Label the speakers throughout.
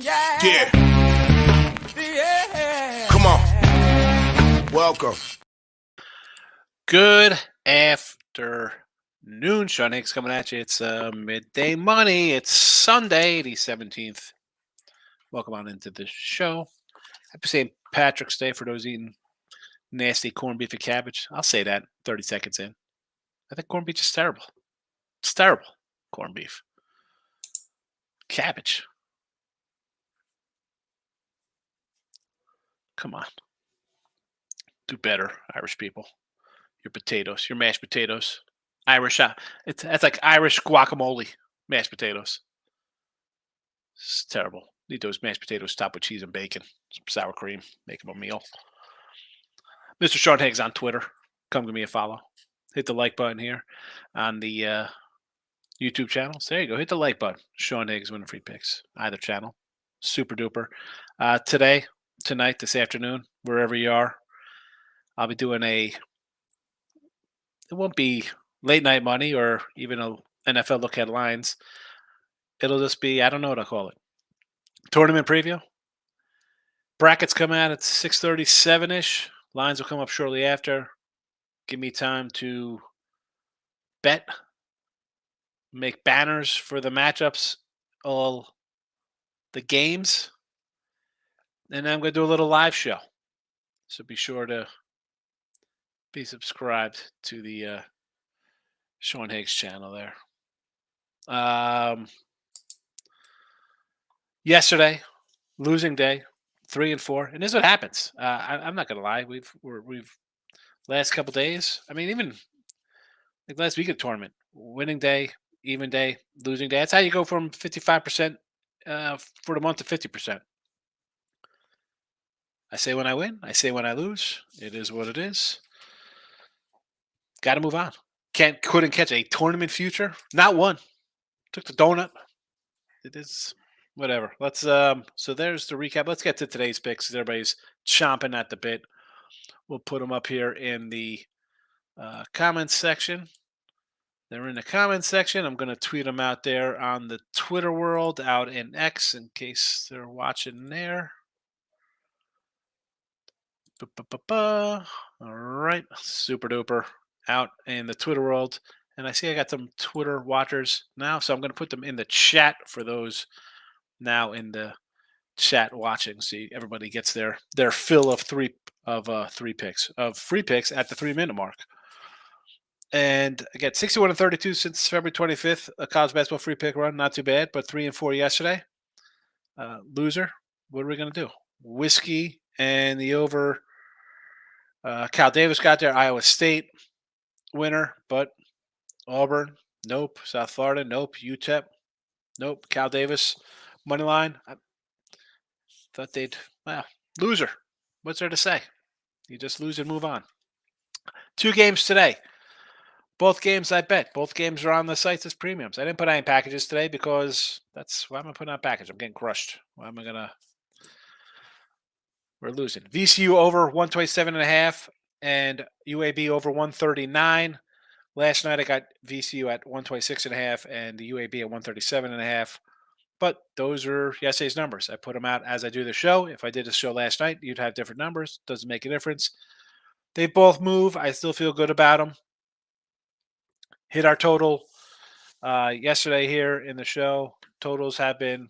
Speaker 1: Yeah. Come on. Welcome.
Speaker 2: Good afternoon, Sean Higgs coming at you. It's midday money. It's Sunday, the 17th. Welcome on into the show. Happy St. Patrick's Day for those eating nasty corned beef and cabbage. I'll say that 30 seconds in. I think corned beef is terrible. It's terrible, corned beef. Cabbage. Come on. Do better, Irish people. Your potatoes, your mashed potatoes. Irish, that's like Irish guacamole, mashed potatoes. It's terrible. Need those mashed potatoes topped with cheese and bacon, some sour cream, make them a meal. Mr. Sean Higgs on Twitter. Come give me a follow. Hit the like button here on the YouTube channel. So there you go. Hit the like button. Sean Higgs winning free picks. Either channel. Super duper. Today, tonight, this afternoon, wherever you are, I'll be doing it won't be late night money or even a NFL look headlines. It'll just be, I don't know what I call it. Tournament preview. Brackets come out at 6:37-ish. Lines will come up shortly after. Give me time to bet, make banners for the matchups, all the games, and I'm going to do a little live show. So be sure to be subscribed to the Sean Higgs channel there. Yesterday, losing day, 3-4, and this is what happens. I'm not going to lie. We've last couple days. I mean, even like last week of tournament, winning day, even day, losing day. That's how you go from 55% for the month to 50%. I say when I win. I say when I lose. It is what it is. Got to move on. Couldn't catch a tournament future. Not one. Took the donut. It is whatever. Let's so there's the recap. Let's get to today's picks. Everybody's chomping at the bit. We'll put them up here in the comments section. They're in the comments section. I'm going to tweet them out there on the Twitter world, out in X, in case they're watching there. All right. Super duper. Out in the Twitter world. And I see I got some Twitter watchers now, so I'm going to put them in the chat for those now in the chat watching. See, everybody gets their fill of free picks at the 3-minute mark. And again, 61-32 since February 25th. A college basketball free pick run, not too bad, but 3-4 yesterday. Loser. What are we going to do? Whiskey and the over. Cal Davis got there. Iowa State winner, but Auburn, nope. South Florida, nope. UTEP, nope. Cal Davis, money line. I thought loser. What's there to say? You just lose and move on. 2 games today. Both games I bet. Both games are on the sites as premiums. I didn't put any packages today because why am I putting on a package? I'm getting crushed. Why am I going to? We're losing. VCU over 127.5 and UAB over 139. Last night I got VCU at 126.5 and the UAB at 137.5. But those are yesterday's numbers. I put them out as I do the show. If I did the show last night, you'd have different numbers. Doesn't make a difference. They both move. I still feel good about them. Hit our total yesterday here in the show. Totals have been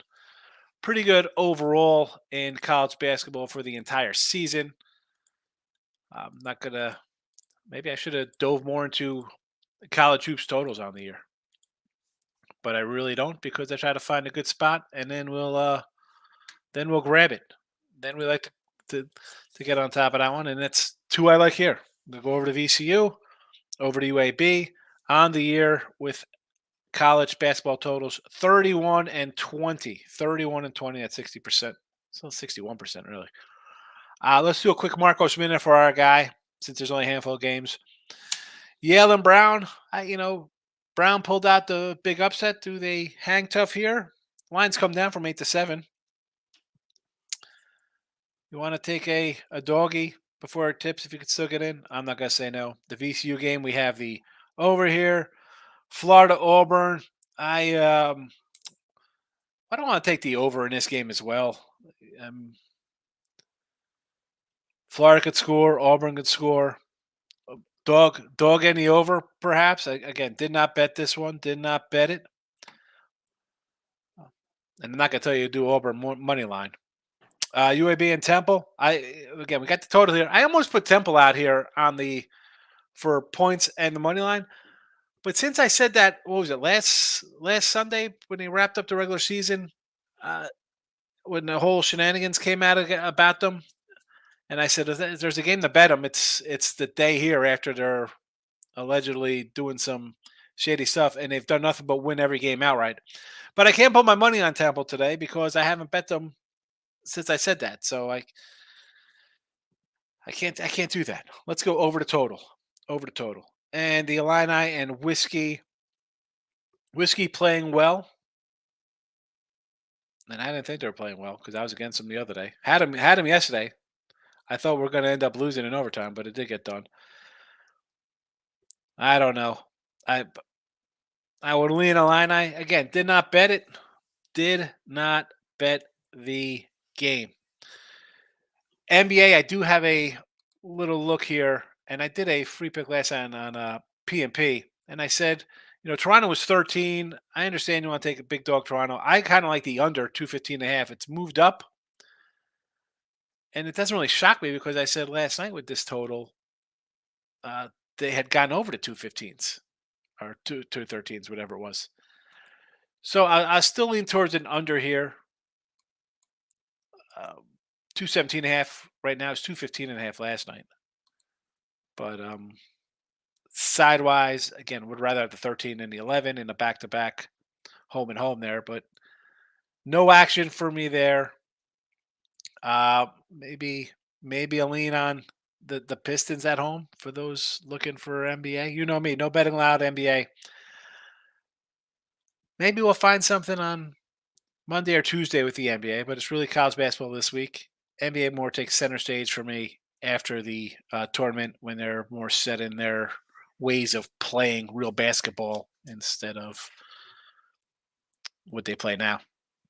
Speaker 2: pretty good overall in college basketball for the entire season. I'm not going to – maybe I should have dove more into college hoops totals on the year. But I really don't because I try to find a good spot and then we'll grab it. Then we like to get on top of that one, and that's 2 I like here. We'll go over to VCU, over to UAB on the year with college basketball totals 31 and 20. 31 and 20 at 60%. So 61% really. Let's do a quick Marcos minute for our guy since there's only a handful of games. Yale and Brown, Brown pulled out the big upset. Do they hang tough here? Lines come down from 8 to 7. You want to take a doggy before it tips if you could still get in? I'm not going to say no. The VCU game, we have the over here. Florida Auburn. Why I don't want to take the over in this game as well. Um, Florida could score. Auburn could score. Dog any over, perhaps. Again, did not bet this one. Did not bet it. And I'm not going to tell you to do Auburn money line. UAB and Temple. We got the total here. I almost put Temple out here on the for points and the money line. But since I said that, what was it last Sunday when they wrapped up the regular season, uh, when the whole shenanigans came out about them, and I said if there's a game to bet them, it's the day here after they're allegedly doing some shady stuff, and they've done nothing but win every game outright. But I can't put my money on Temple today because I haven't bet them since I said that. So I can't do that. Let's go over the total. Over the total. And the Illini and Whiskey playing well. And I didn't think they were playing well because I was against them the other day. Had them yesterday. I thought we were going to end up losing in overtime, but it did get done. I don't know. I would lean Illini. Again, did not bet it. Did not bet the game. NBA, I do have a little look here, and I did a free pick last night on P&P, and I said, Toronto was 13. I understand you want to take a big dog Toronto. I kind of like the under 215.5. It's moved up, and it doesn't really shock me because I said last night with this total, they had gone over to 215s or 213s, whatever it was. So I still lean towards an under here. 217.5 right now is 215.5 last night. But sidewise, again, would rather have the 13 and the 11 in the back-to-back home and home there, but no action for me there. Maybe a lean on the Pistons at home for those looking for NBA. You know me, no betting allowed NBA. Maybe we'll find something on Monday or Tuesday with the NBA, but it's really college basketball this week. NBA more takes center stage for me after the tournament when they're more set in their ways of playing real basketball instead of what they play now.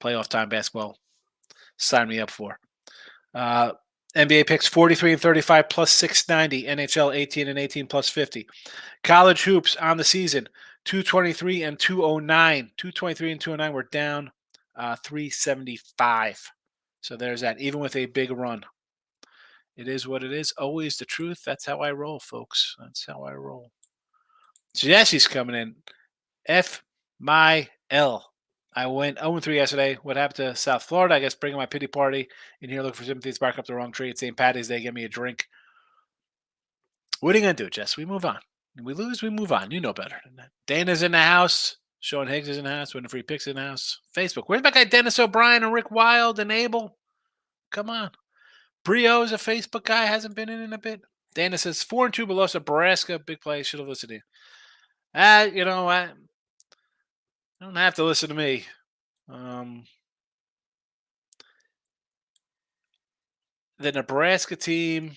Speaker 2: Playoff time basketball. Sign me up for. NBA picks 43 and 35 plus 690. NHL 18 and 18 plus 50. College hoops on the season 223 and 209. 223 and 209 were down 375. So there's that. Even with a big run, it is what it is. Always the truth. That's how I roll, folks. That's how I roll. Jesse's coming in. F my L. I went 0-3 yesterday. What happened to South Florida? I guess bringing my pity party in here looking for sympathy. Spark up the wrong tree. It's St. Patty's Day. Give me a drink. What are you going to do, Jess? We move on. When we lose, we move on. You know better than that. Dana's in the house. Sean Higgs is in the house. Winning free picks in the house. Facebook. Where's my guy Dennis O'Brien and Rick Wild and Abel? Come on. Brio's a Facebook guy. Hasn't been in a bit. Dana says 4-2 below Nebraska. Big play. Should have listened to you. I don't have to listen to me. The Nebraska team.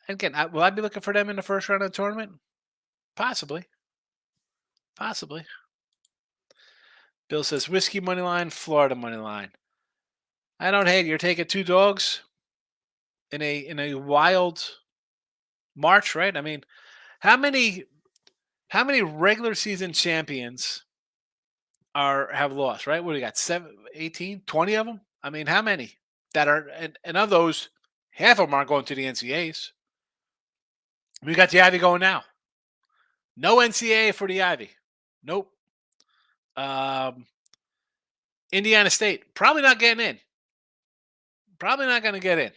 Speaker 2: Again, will I be looking for them in the first round of the tournament? Possibly. Bill says whiskey money line, Florida money line. I don't hate it. You're taking two dogs in a wild March, right? I mean, how many regular season champions have lost, right? What do you got? 7, 18, 20 of them? I mean, how many that are and of those, half of them aren't going to the NCAAs. We got the Ivy going now. No NCAA for the Ivy. Nope. Indiana State probably not getting in. Probably not going to get in. I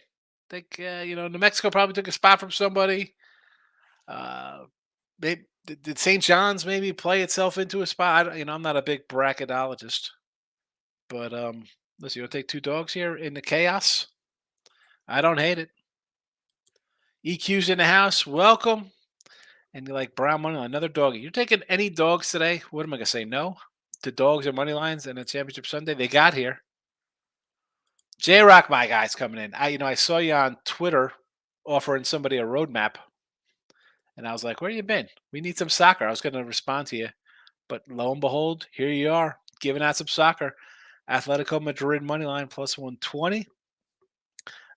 Speaker 2: think New Mexico probably took a spot from somebody. Did St. John's maybe play itself into a spot? I'm not a big bracketologist, but listen, you'll take two dogs here in the chaos. I don't hate it. EQ's in the house. Welcome. And you like brown money line, another doggy. You're taking any dogs today? What am I going to say? No to dogs or money lines and a championship Sunday? They got here. J-Rock, my guy's coming in. I saw you on Twitter offering somebody a roadmap. And I was like, where you been? We need some soccer. I was going to respond to you. But lo and behold, here you are. giving out some soccer. Atletico Madrid money line plus 120.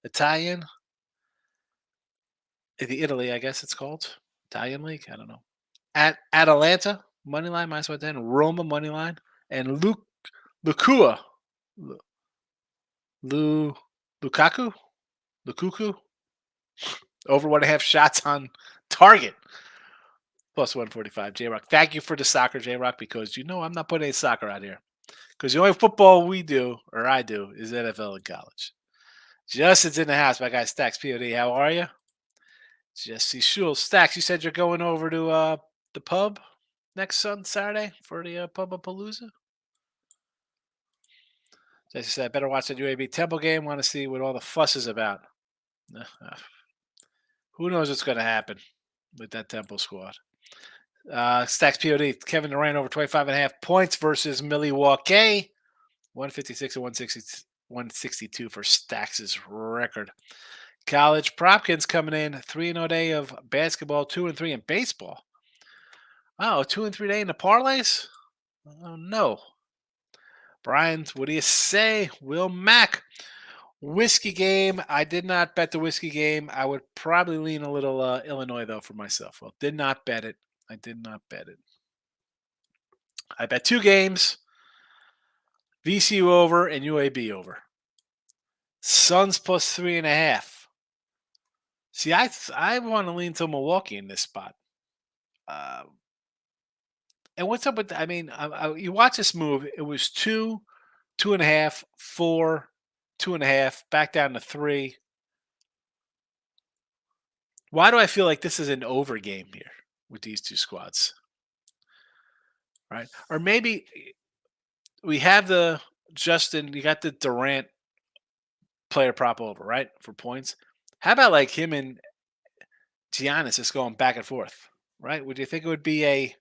Speaker 2: Italian, the Italy, I guess it's called Italian league. I don't know. At Atalanta money line minus 110. Roma money line and Lukua, Lu Lukaku, Lukuku over 1.5 shots on target. Plus 145. J Rock. Thank you for the soccer, J Rock, because I'm not putting any soccer out here. Because the only football we do, or I do, is NFL and college. Justin's in the house. My guy Stacks POD. How are you? Jesse Shul. Stacks, you said you're going over to the pub next Saturday for the Pub-a-Palooza? Jesse said, I better watch that UAB Temple game. Want to see what all the fuss is about. Who knows what's going to happen with that Temple squad. Stacks POD. Kevin Durant over 25.5 points versus Milwaukee. 156 and 162 for Stacks' record. College Propkins coming in 3-0 day of basketball, 2-3 in baseball. Oh, 2-3 day in the parlays? Oh, no. Brian, what do you say? Will Mack. Whiskey game. I did not bet the whiskey game. I would probably lean a little Illinois, though, for myself. Well, did not bet it. I did not bet it. I bet 2 games. VCU over and UAB over. Suns plus 3.5. See, I want to lean to Milwaukee in this spot. And what's up with? You watch this move. It was 2, 2.5, 4, 2.5, back down to 3. Why do I feel like this is an over game here with these two squads? Right? Or maybe we have the Justin. You got the Durant player prop over, right, for points. How about like him and Giannis just going back and forth, right? Would you think it would be a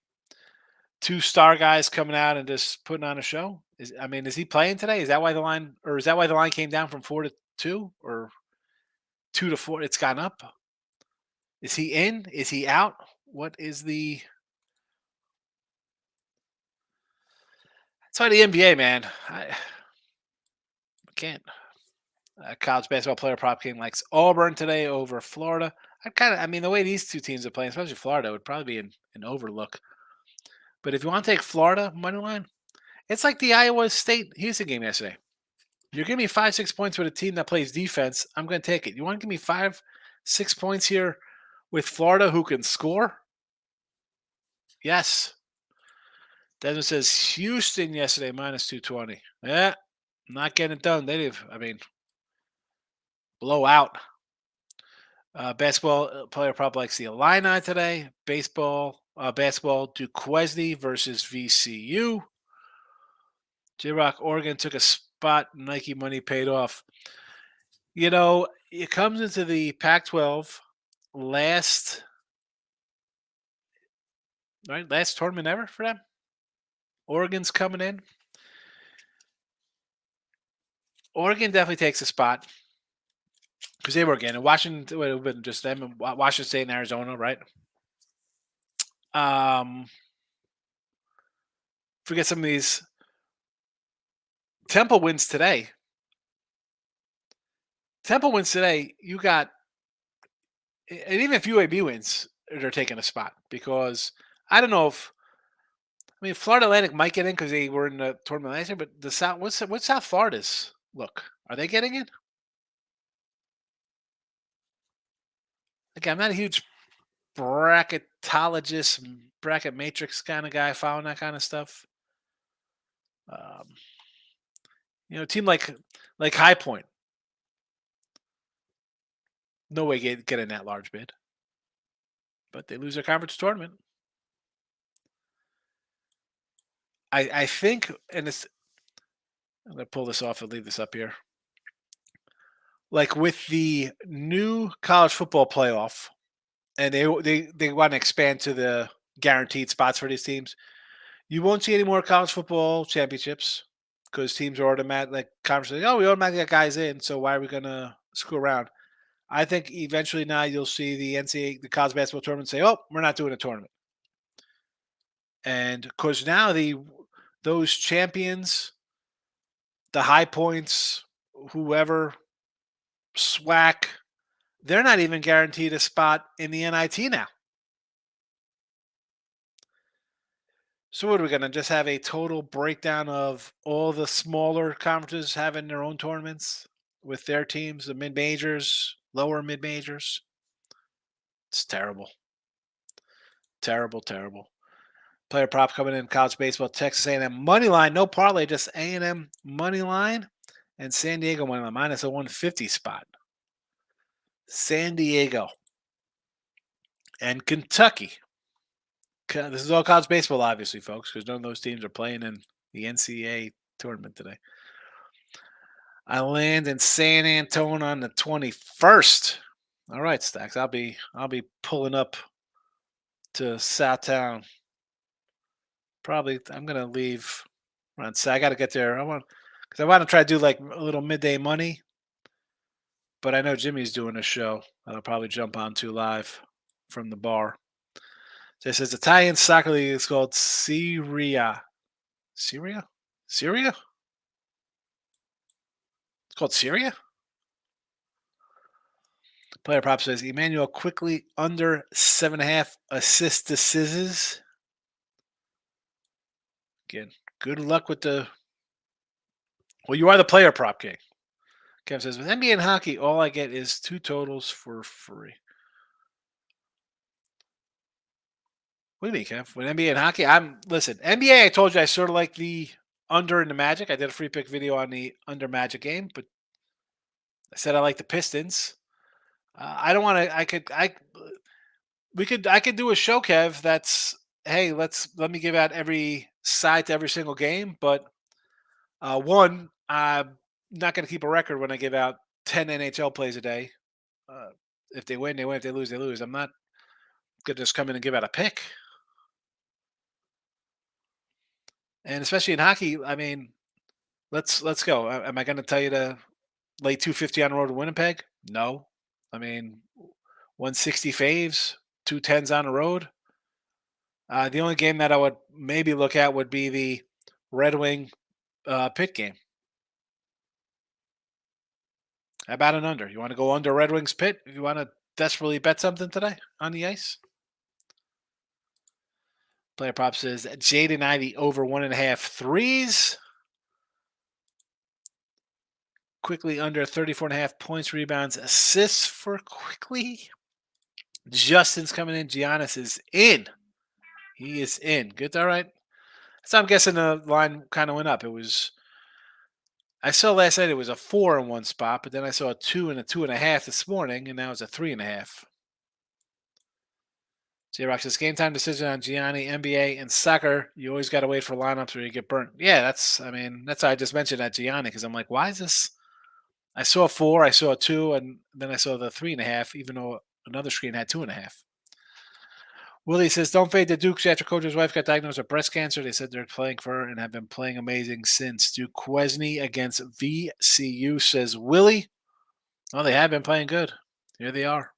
Speaker 2: 2 star guys coming out and just putting on a show? Is he playing today? Is that why the line came down from 4 to 2 or 2 to 4? It's gone up. Is he in? Is he out? What is the? That's why the NBA, man. I can't. College basketball player prop king likes Auburn today over Florida. The way these two teams are playing, especially Florida, would probably be an overlook. But if you want to take Florida money line, it's like the Iowa State Houston game yesterday. You're giving me 5-6 points with a team that plays defense. I'm going to take it. You want to give me 5-6 points here with Florida who can score? Yes. Desmond says Houston yesterday minus 220. Yeah, not getting it done. Blowout. Basketball player prop likes the Illini today. Basketball, Duquesne versus VCU. J-Rock, Oregon took a spot. Nike money paid off. It comes into the Pac-12 last tournament ever for them. Oregon's coming in. Oregon definitely takes a spot because they were again. Washington would have been just them and Washington State and Arizona, right? Forget some of these. Temple wins today. You got, and even if UAB wins, they're taking a spot because I don't know if. Florida Atlantic might get in because they were in the tournament last year, but the South, what's South Florida's look? Are they getting in? Again, I'm not a huge bracketologist, bracket matrix kind of guy following that kind of stuff. A team like High Point, no way getting that large bid, but they lose their conference tournament. I think, and I'm going to pull this off and leave this up here. Like with the new college football playoff, and they want to expand to the guaranteed spots for these teams, you won't see any more college football championships because teams are automatic, like conferences. We automatically got guys in, so why are we going to screw around? I think eventually now you'll see the NCAA, the college basketball tournament, say, "Oh, we're not doing a tournament," and because now the those champions, the High Points, whoever, SWAC, they're not even guaranteed a spot in the NIT now. So what are we going to just have a total breakdown of all the smaller conferences having their own tournaments with their teams, the mid-majors, lower mid-majors? It's terrible. Terrible, terrible. Player prop coming in college baseball, Texas A&M money line, no parlay, just A&M money line and San Diego money line minus a 150 spot. San Diego and Kentucky. This is all college baseball, obviously, folks, because none of those teams are playing in the NCAA tournament today. I land in San Antonio on the 21st. All right, Stacks. I'll be pulling up to Southtown. Probably I'm gonna leave around. I got to get there. I want to try to do like a little midday money. But I know Jimmy's doing a show that I'll probably jump onto live from the bar. This is Italian soccer league. It's called Syria. Syria? Syria? It's called Syria? Player prop says Emmanuel quickly under 7.5 assists to scissors. Again, good luck with the. Well, you are the player prop king. Kev says with NBA and hockey, all I get is 2 totals for free. What do you mean, Kev? With NBA and hockey, listen. NBA, I told you I sort of like the under in the Magic. I did a free pick video on the under Magic game, but I said I like the Pistons. I don't want to. I could do a show, Kev. That's hey, let me give out every side to every single game. But one, I'm not going to keep a record when I give out 10 NHL plays a day. If they win, they win. If they lose, they lose. I'm not going to just come in and give out a pick. And especially in hockey, I mean, let's go. Am I going to tell you to lay 250 on the road to Winnipeg? No. I mean, 160 faves, 210s on the road. The only game that I would maybe look at would be the Red Wing pit game. How about an under? You want to go under Red Wings pit? If you want to desperately bet something today on the ice? Player prop says Jaden Ivey over 1.5 threes. Quickly under 34.5 points, rebounds, assists for Quickly. Justin's coming in. Giannis is in. He is in. Good. All right. So I'm guessing the line kind of went up. I saw last night it was a 4 in one spot, but then I saw a 2 and a 2.5 this morning, and now it's a 3.5. J-Rock says game time decision on Gianni, NBA, and soccer. You always got to wait for lineups or you get burnt. Yeah, that's how I just mentioned at Gianni because I'm like, why is this? I saw a 4, I saw a 2, and then I saw the 3.5, even though another screen had 2.5. Willie says, don't fade the Dukes after coach's wife got diagnosed with breast cancer. They said they're playing for her and have been playing amazing since. Duquesne against VCU, says Willie. Oh, they have been playing good. Here they are.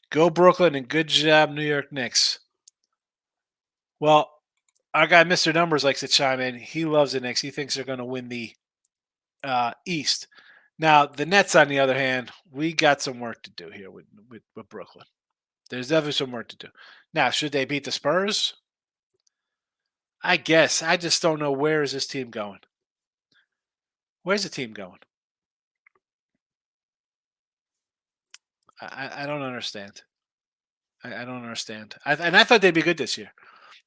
Speaker 2: Go Brooklyn and good job, New York Knicks. Well, our guy, Mr. Numbers, likes to chime in. He loves the Knicks. He thinks they're going to win the East. Now, the Nets, on the other hand, we got some work to do here with Brooklyn. There's definitely some work to do. Now, should they beat the Spurs? I guess. I just don't know where is this team going. Where's the team going? I don't understand. I don't understand. And I thought they'd be good this year.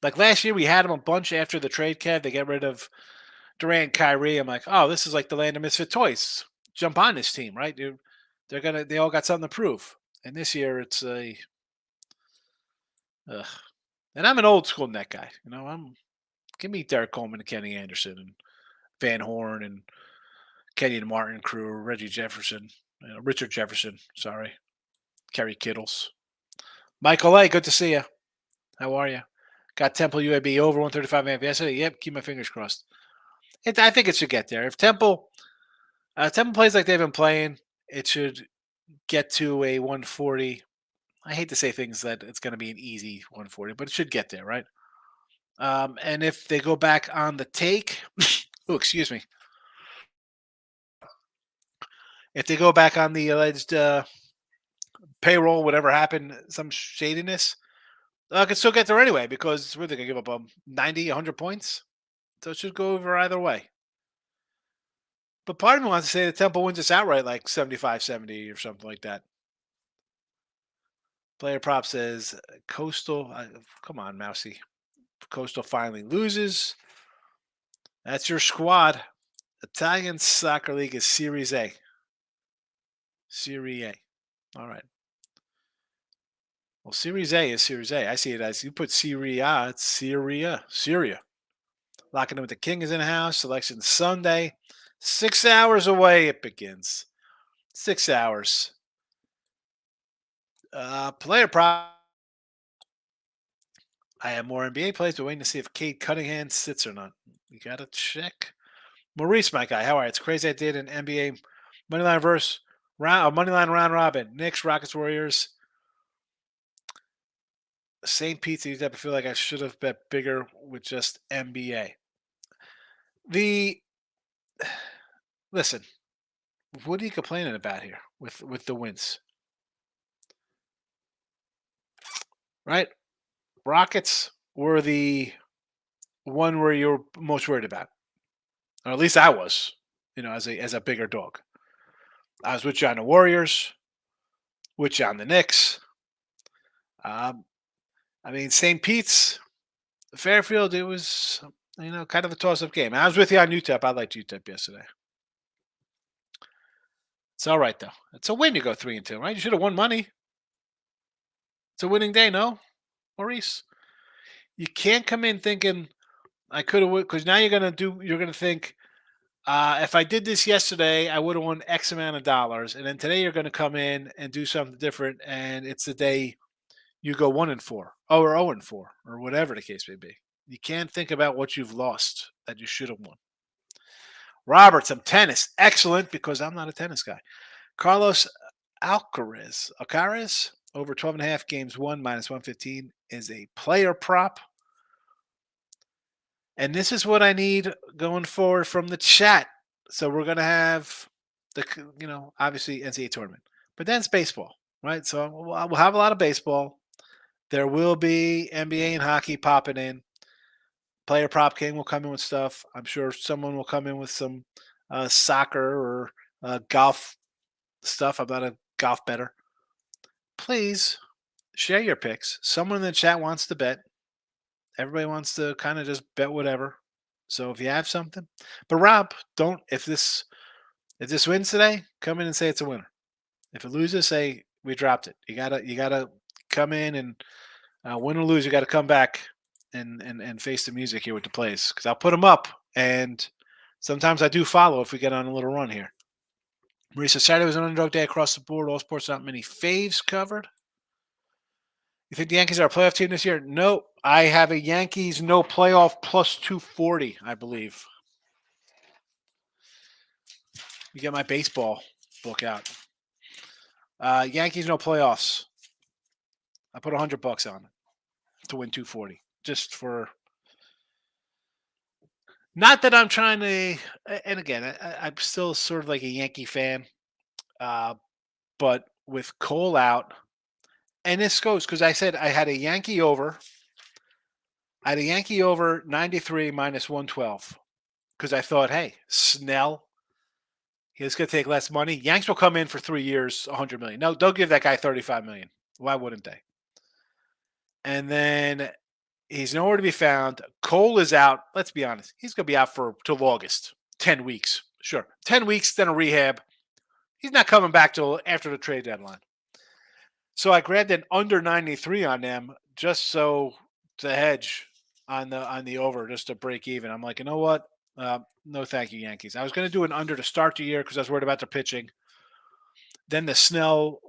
Speaker 2: Like last year, we had them a bunch after the trade, Kev. They get rid of Durant, Kyrie. I'm like, oh, this is like the land of misfit toys. Jump on this team, right? They all got something to prove. And this year, it's a. And I'm an old school net guy. You know, give me Derek Coleman and Kenny Anderson and Van Horn and Kenyon Martin crew, Reggie Jefferson, Richard Jefferson. Sorry, Kerry Kittles, Michael A. Good to see you. How are you? Got Temple UAB over 135.5 yesterday. Yep, keep my fingers crossed. I think it should get there. If Temple plays like they've been playing, it should get to a 140. I hate to say things that it's going to be an easy 140, but it should get there, right? And if they go back on the take, oh, excuse me. If they go back on the alleged payroll, whatever happened, some shadiness, I could still get there anyway because we're going to give up 90, 100 points. So it should go over either way. But part of me wants to say the Temple wins this outright like 75-70 or something like that. Player prop says Coastal. Come on, Mousy. Coastal finally loses. That's your squad. Italian Soccer League is Series A. Serie A. All right. Well, Series A is Series A. I see it as you put Serie A, it's Syria. Syria. Locking in with the King is in the house. Selection Sunday. 6 hours away it begins. 6 hours. Player prop. I have more NBA plays, but waiting to see if Cade Cunningham sits or not. You got to check. Maurice, my guy. How are you? It's crazy I did an NBA Moneyline verse round, Moneyline round robin. Knicks, Rockets, Warriors. Same pizza. I feel like I should have bet bigger with just NBA. Listen, what are you complaining about here with the wins? Right? Rockets were the one where you're most worried about. Or at least I was, as a bigger dog. I was with you on the Warriors, with you on the Knicks. St. Pete's, Fairfield, it was, kind of a toss-up game. I was with you on UTEP. I liked UTEP yesterday. It's all right, though. It's a win to go 3-2, right? You should have won money. It's a winning day, no, Maurice? You can't come in thinking I could have, because now you're going to think, if I did this yesterday, I would have won X amount of dollars. And then today you're going to come in and do something different. And it's the day you go 1-4 or 0-4 or whatever the case may be. You can't think about what you've lost that you should have won. Robert, some tennis. Excellent, because I'm not a tennis guy. Carlos Alcaraz over 12.5 games won -115 is a player prop. And this is what I need going forward from the chat. So we're going to have obviously NCAA tournament, but then it's baseball, right? So we'll have a lot of baseball. There will be NBA and hockey popping in. Player prop king will come in with stuff. I'm sure someone will come in with some soccer or golf stuff. I'm not a golf bettor. Please share your picks. Someone in the chat wants to bet. Everybody wants to kind of just bet whatever. So if you have something, but Rob, if this wins today, come in and say it's a winner. If it loses, say we dropped it. You gotta come in and win or lose. You got to come back and face the music here with the plays, because I'll put them up, and sometimes I do follow if we get on a little run here. Marisa, Saturday was an underdog day across the board. All sports, not many faves covered. You think the Yankees are a playoff team this year? No, I have a Yankees no playoff plus 240, I believe. You get my baseball book out. Yankees no playoffs. I put $100 on it to win 240, just for. Not that I'm trying to, and again, I'm still sort of like a Yankee fan, but with Cole out, and this goes because I said I had a Yankee over. I had a Yankee over 93 -112 because I thought, hey, Snell, he's going to take less money. Yanks will come in for 3 years, $100 million. No, they'll give that guy $35 million. Why wouldn't they? And then he's nowhere to be found. Cole is out. Let's be honest. He's going to be out till August. 10 weeks. Sure. 10 weeks, then a rehab. He's not coming back till after the trade deadline. So I grabbed an under 93 on them just so to hedge on the over, just to break even. I'm like, you know what? No, thank you, Yankees. I was going to do an under to start the year because I was worried about their pitching. Then the Snell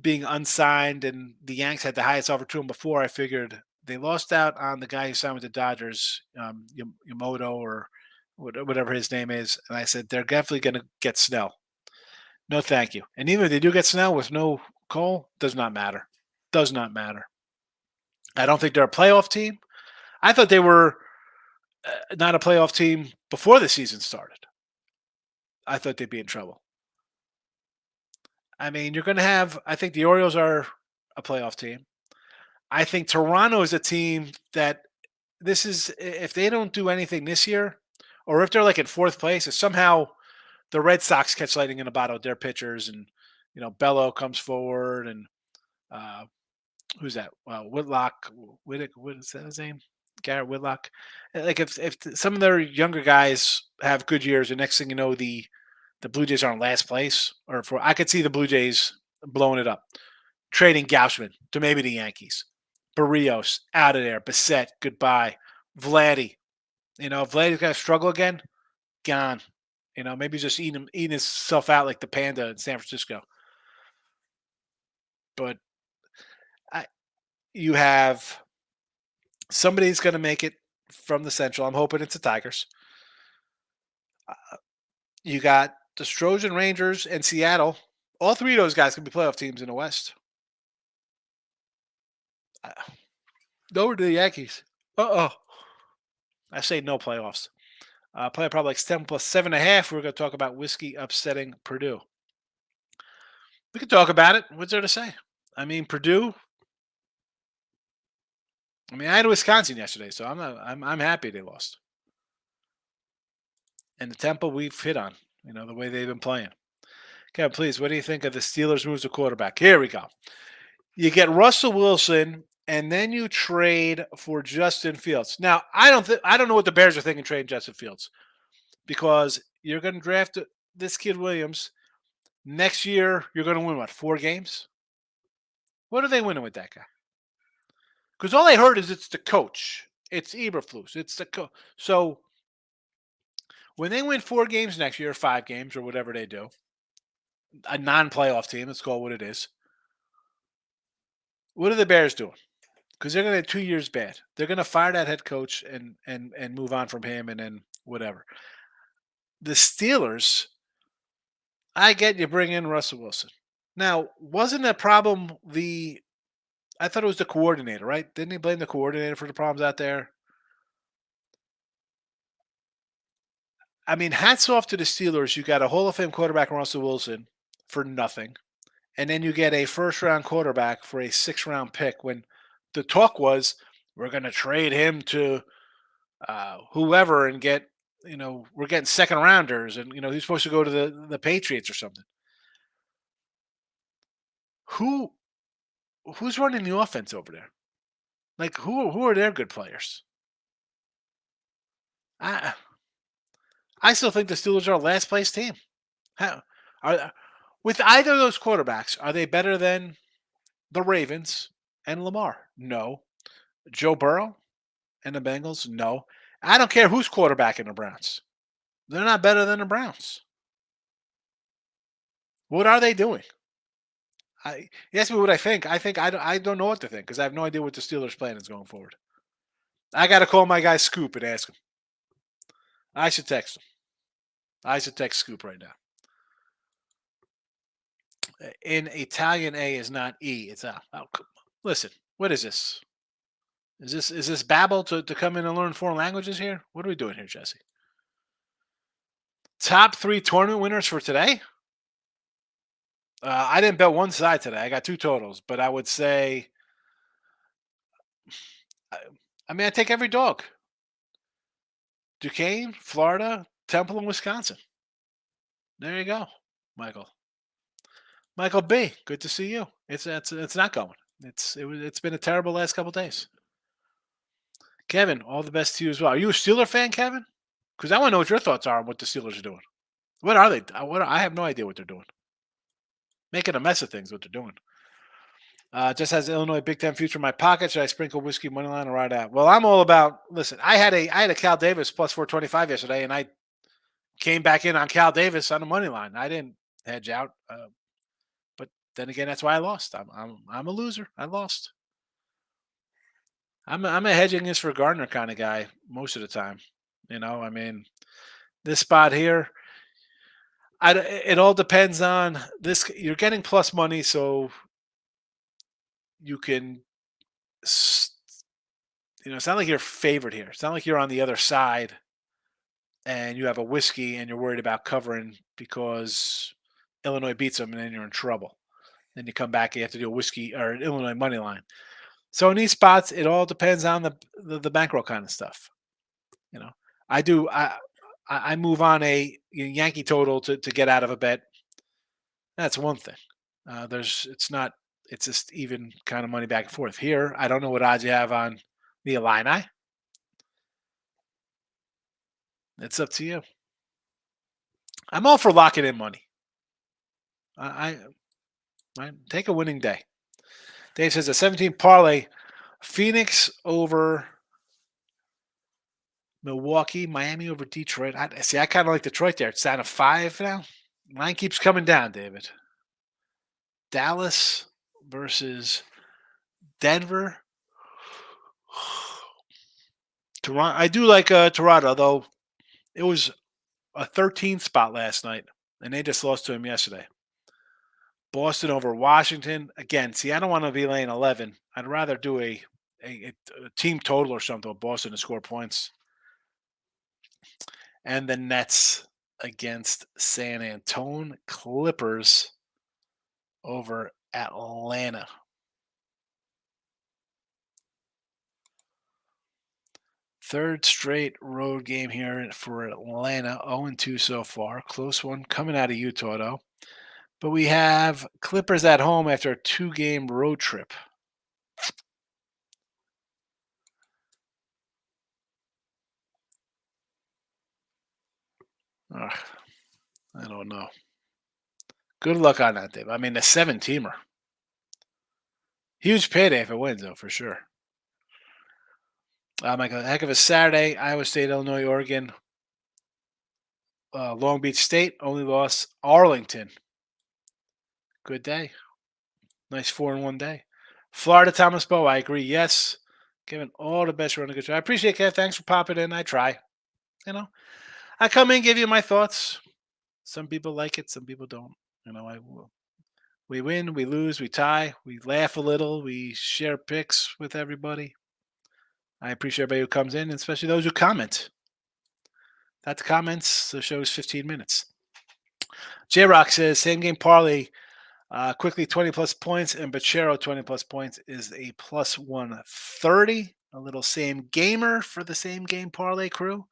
Speaker 2: being unsigned, and the Yanks had the highest offer to him before. I figured they lost out on the guy who signed with the Dodgers, Yamamoto or whatever his name is. And I said, they're definitely going to get Snell. No, thank you. And even if they do get Snell with no Cole, does not matter. Does not matter. I don't think they're a playoff team. I thought they were not a playoff team before the season started. I thought they'd be in trouble. I mean, you're going to have. I think the Orioles are a playoff team. I think Toronto is a team that this is if they don't do anything this year, or if they're like in fourth place, if somehow the Red Sox catch lightning in a bottle with their pitchers, and Bello comes forward, and uh, who's that? Whitlock, Whittick, what is that his name? Garrett Whitlock. Like if some of their younger guys have good years, the next thing you know, the Blue Jays are in last place, or for I could see the Blue Jays blowing it up, trading Gaussman to maybe the Yankees. Barrios out of there. Bissett, goodbye. Vladdy, if Vladdy's gonna struggle again, gone. Maybe just eating himself out like the panda in San Francisco. But you have somebody's going to make it from the Central. I'm hoping it's the Tigers. You got the Trojan Rangers and Seattle. All three of those guys can be playoff teams in the West. Over to the Yankees. I say no playoffs. Play probably like 10 plus 7.5. We're going to talk about whiskey upsetting Purdue. We can talk about it. What's there to say? I mean, Purdue. I had Wisconsin yesterday, so I'm happy they lost. And the tempo we've hit on, the way they've been playing. Kevin, please, what do you think of the Steelers' moves to quarterback? Here we go. You get Russell Wilson, and then you trade for Justin Fields. Now, I don't know what the Bears are thinking trading Justin Fields, because you're going to draft this kid Williams. Next year, you're going to win, 4 games? What are they winning with that guy? Because all I heard is it's the coach. It's Eberflus. It's the coach. So when they win 4 games next year, 5 games, or whatever they do, a non-playoff team, let's call it what it is, what are the Bears doing? Because they're going to have 2 years bad. They're going to fire that head coach and move on from him, and then whatever. The Steelers, I get you bring in Russell Wilson. Now, wasn't a problem I thought it was the coordinator, right? Didn't he blame the coordinator for the problems out there? Hats off to the Steelers. You got a Hall of Fame quarterback, Russell Wilson, for nothing. And then you get a first-round quarterback for a 6th-round pick, when the talk was we're going to trade him to whoever and get, we're getting second-rounders, and, he's supposed to go to the Patriots or something. Who's running the offense over there? Like, who are their good players? I still think the Steelers are a last place team. How with either of those quarterbacks, are they better than the Ravens and Lamar? No. Joe Burrow and the Bengals? No. I don't care who's quarterbacking the Browns. They're not better than the Browns. What are they doing? You ask me what I think. I don't know what to think, because I have no idea what the Steelers' plan is going forward. I got to call my guy Scoop and ask him. I should text him. I should text Scoop right now. In Italian, A is not E. It's A. Oh, listen, what is this? Is this Babel to come in and learn foreign languages here? What are we doing here, Jesse? Top 3 tournament winners for today? I didn't bet one side today. I got 2 totals, but I would say, I take every dog. Duquesne, Florida, Temple, and Wisconsin. There you go, Michael. Michael B, good to see you. It's not going. It's been a terrible last couple days. Kevin, all the best to you as well. Are you a Steeler fan, Kevin? Because I want to know what your thoughts are on what the Steelers are doing. What are they? I have no idea what they're doing. Making a mess of things, what they're doing. Just has Illinois Big Ten future in my pocket. Should I sprinkle whiskey money line or ride out? Well, I'm all about. Listen, I had a Cal Davis plus 425 yesterday, and I came back in on Cal Davis on the money line. I didn't hedge out, but then again, that's why I lost. I'm a loser. I lost. I'm a hedging this for Gardner kind of guy most of the time. This spot here. It all depends on this. You're getting plus money, so you can it's not like you're favored here. It's not like you're on the other side and you have a whiskey and you're worried about covering because Illinois beats them and then you're in trouble. Then you come back, you have to do a whiskey or an Illinois money line. So in these spots, it all depends on the bankroll kind of stuff. You know, I do I move on a Yankee total to get out of a bet. That's one thing. It's not it's just even kind of money back and forth. Here, I don't know what odds you have on the Illini. It's up to you. I'm all for locking in money. I take a winning day. Dave says a 17 parlay, Phoenix over Milwaukee, Miami over Detroit. I kind of like Detroit there. It's down to 5 now. Line keeps coming down, David. Dallas versus Denver. Toronto. I do like Toronto, though. It was a 13th spot last night, and they just lost to him yesterday. Boston over Washington. Again, see, I don't want to be laying 11. I'd rather do a team total or something with Boston to score points. And the Nets against San Antonio. Clippers over Atlanta. Third straight road game here for Atlanta. 0-2 so far. Close one coming out of Utah, though. But we have Clippers at home after a 2-game road trip. Ugh, I don't know. Good luck on that, Dave. I mean, the 7-teamer. Huge payday if it wins, though, for sure. Like a heck of a Saturday. Iowa State, Illinois, Oregon. Long Beach State only lost Arlington. Good day. Nice 4-1 day. Florida, Thomas Bow. I agree. Yes. Giving all the best run a good try. I appreciate it, Kev. Thanks for popping in. I try. I come in, give you my thoughts. Some people like it, some people don't. We win, we lose, we tie, we laugh a little, we share picks with everybody. I appreciate everybody who comes in, especially those who comment. That comments, the show is 15 minutes. J Rock says, same game parlay, quickly 20 plus points, and Bachero 20 plus points is a plus 130. A little same gamer for the same game parlay crew.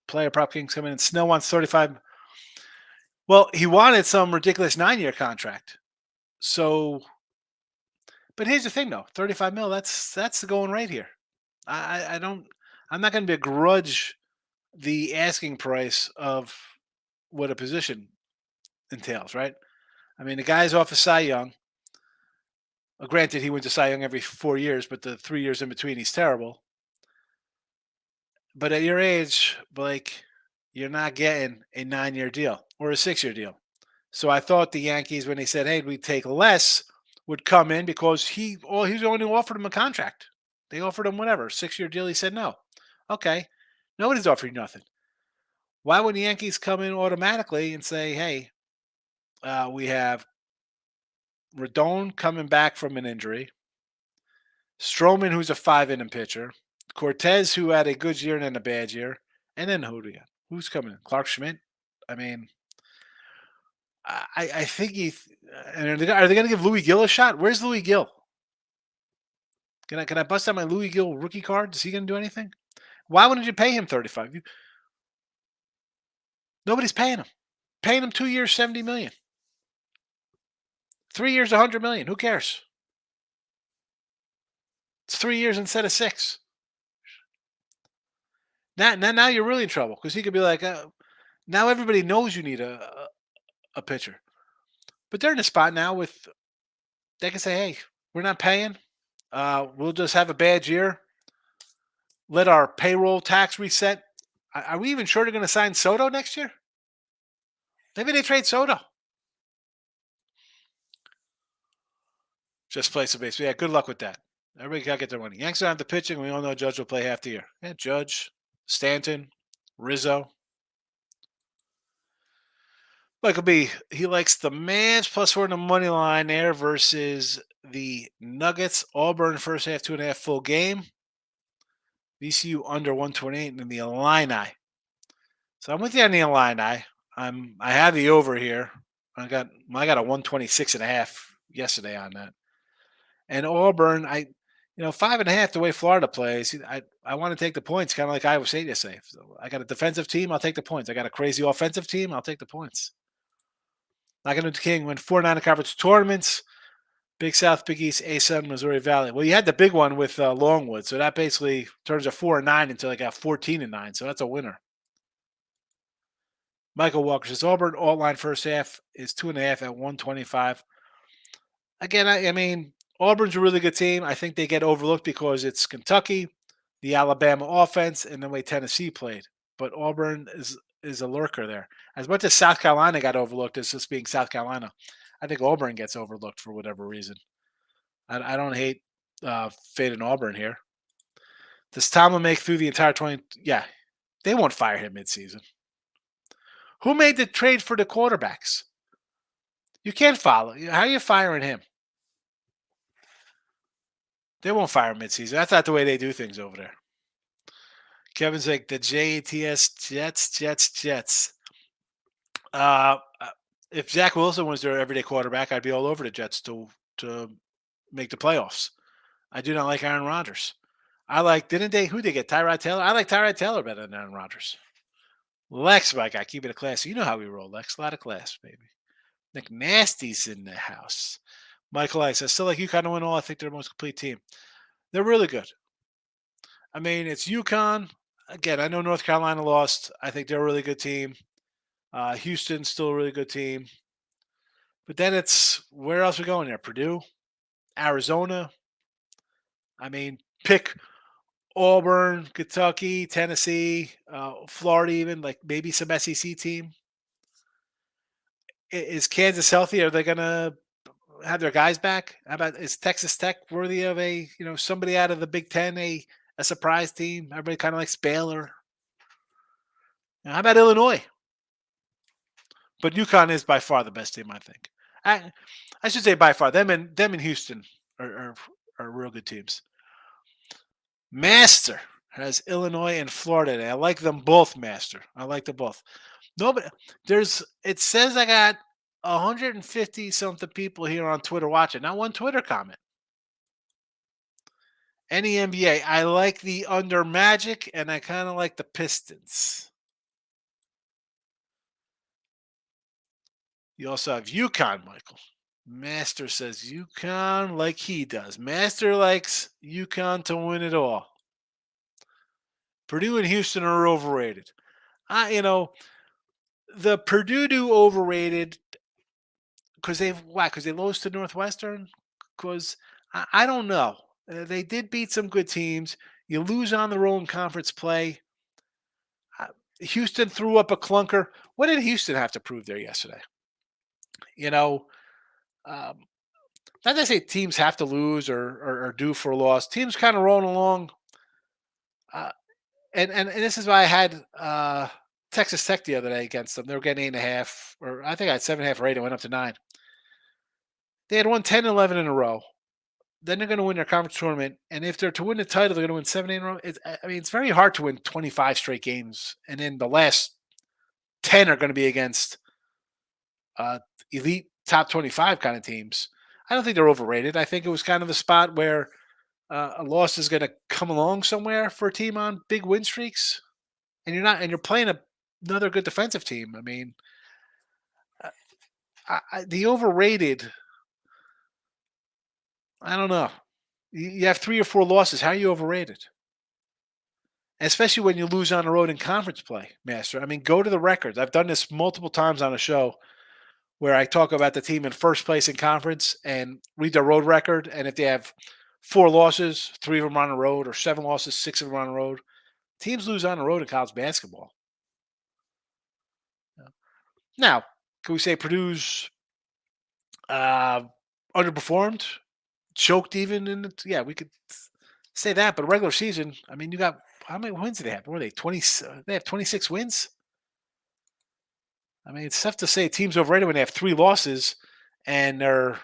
Speaker 2: Player Prop Kings coming in. Snell wants 35. Well, he wanted some ridiculous 9-year contract. So, but here's the thing, though: 35 mil. That's the going rate here. I'm not going to begrudge the asking price of what a position entails, right? I mean, the guy's off of Cy Young. Granted, he went to Cy Young every 4 years, but the 3 years in between, he's terrible. But at your age, Blake, you're not getting a 9-year deal or a 6-year deal. So I thought the Yankees, when they said, hey, we take less, would come in because he's only offered him a contract. They offered him whatever, 6-year deal. He said no. Okay. Nobody's offering nothing. Why would the Yankees come in automatically and say, hey, we have Rodon coming back from an injury, Stroman, who's a 5-inning pitcher, Cortez, who had a good year and then a bad year, and then who do you got? Who's coming in? Clark Schmidt? I mean, I think are they going to give Louis Gill a shot? Where's Louis Gill? Can I bust out my Louis Gill rookie card? Is he going to do anything? Why wouldn't you pay him 35? Nobody's paying him. Paying him 2 years, $70 million. 3 years, $100 million. Who cares? It's 3 years instead of 6. Now you're really in trouble because he could be like, now everybody knows you need a pitcher. But they're in a spot now with they can say, hey, we're not paying. We'll just have a bad year. Let our payroll tax reset. Are we even sure they're going to sign Soto next year? Maybe they trade Soto. Just play some base. Yeah, good luck with that. Everybody got to get their money. Yanks don't have the pitching. We all know Judge will play half the year. Yeah, Judge, Stanton, Rizzo. Michael B, he likes the Mavs +4 on the money line there versus the Nuggets. Auburn first half, 2.5 full game. VCU under 128 in the Illini. So I'm with you on the Illini. I have the over here. I got a 126.5 yesterday on that. And Auburn, 5.5 the way Florida plays. I want to take the points, kind of like Iowa State yesterday. So I got a defensive team, I'll take the points. I got a crazy offensive team, I'll take the points. Nagano King went 4-9 conference tournaments. Big South, Big East, A7, Missouri Valley. Well, you had the big one with Longwood, so that basically turns a 4-9 into like a 14-9. So that's a winner. Michael Walker says Auburn alt line first half is 2.5 at 125. Again, I mean, Auburn's a really good team. I think they get overlooked because it's Kentucky, the Alabama offense, and the way Tennessee played. But Auburn is a lurker there. As much as South Carolina got overlooked as just being South Carolina, I think Auburn gets overlooked for whatever reason. I don't hate fading Auburn here. Does Tomlin make through the entire 20? Yeah, they won't fire him midseason. Who made the trade for the quarterbacks? You can't follow. How are you firing him? They won't fire him midseason. That's not the way they do things over there. Kevin's like the JETS Jets. If Zach Wilson was their everyday quarterback, I'd be all over the Jets to make the playoffs. I do not like Aaron Rodgers. Who they get? Tyrod Taylor? I like Tyrod Taylor better than Aaron Rodgers. Lex, my guy, keep it a class. You know how we roll, Lex. A lot of class, baby. Nick Nasty's in the house. Michael Ice, I still like UConn to win all. I think they're the most complete team. They're really good. I mean, it's UConn. Again, I know North Carolina lost. I think they're a really good team. Houston's still a really good team. But then it's where else are we going there? Purdue, Arizona. I mean, pick Auburn, Kentucky, Tennessee, Florida, even like maybe some SEC team. Is Kansas healthy? Are they going to have their guys back? How about is Texas Tech worthy of somebody out of the Big Ten, a surprise team? Everybody kind of likes Baylor. Now, how about Illinois? But UConn is by far the best team, I think. I should say by far. Them and Houston are real good teams. Master has Illinois and Florida today. I like them both, Master. I like them both. Nobody it says I got 150 something people here on Twitter watching. Not one Twitter comment. Any NBA. I like the under Magic and I kind of like the Pistons. You also have UConn, Michael. Master says UConn like he does. Master likes UConn to win it all. Purdue and Houston are overrated. The Purdue overrated because they lost to Northwestern. Because I don't know. They did beat some good teams. You lose on the road in conference play. Houston threw up a clunker. What did Houston have to prove there yesterday? Not to say teams have to lose or are due for a loss. Teams kind of rolling along. And this is why I had Texas Tech the other day against them. They were getting 8.5, or I think I had 7.5 or 8. It went up to 9. They had won 10 11 in a row. Then they're going to win their conference tournament. And if they're to win the title, they're going to win 7 in a row. It's very hard to win 25 straight games. And then the last 10 are going to be against elite top 25 kind of teams. I don't think they're overrated. I think it was kind of a spot where a loss is going to come along somewhere for a team on big win streaks. And you're playing another good defensive team. I mean, the overrated, I don't know. You have 3 or 4 losses. How are you overrated? Especially when you lose on the road in conference play, Master. I mean, go to the records. I've done this multiple times on a show where I talk about the team in first place in conference and read their road record. And if they have 4 losses, 3 of them on the road, or 7 losses, 6 of them on the road, teams lose on the road in college basketball. Now, can we say Purdue's underperformed, choked even in the? Yeah, we could say that. But regular season, I mean, you got how many wins did they have? What were they 20? They have 26 wins. I mean, it's tough to say teams overrated when they have 3 losses and they're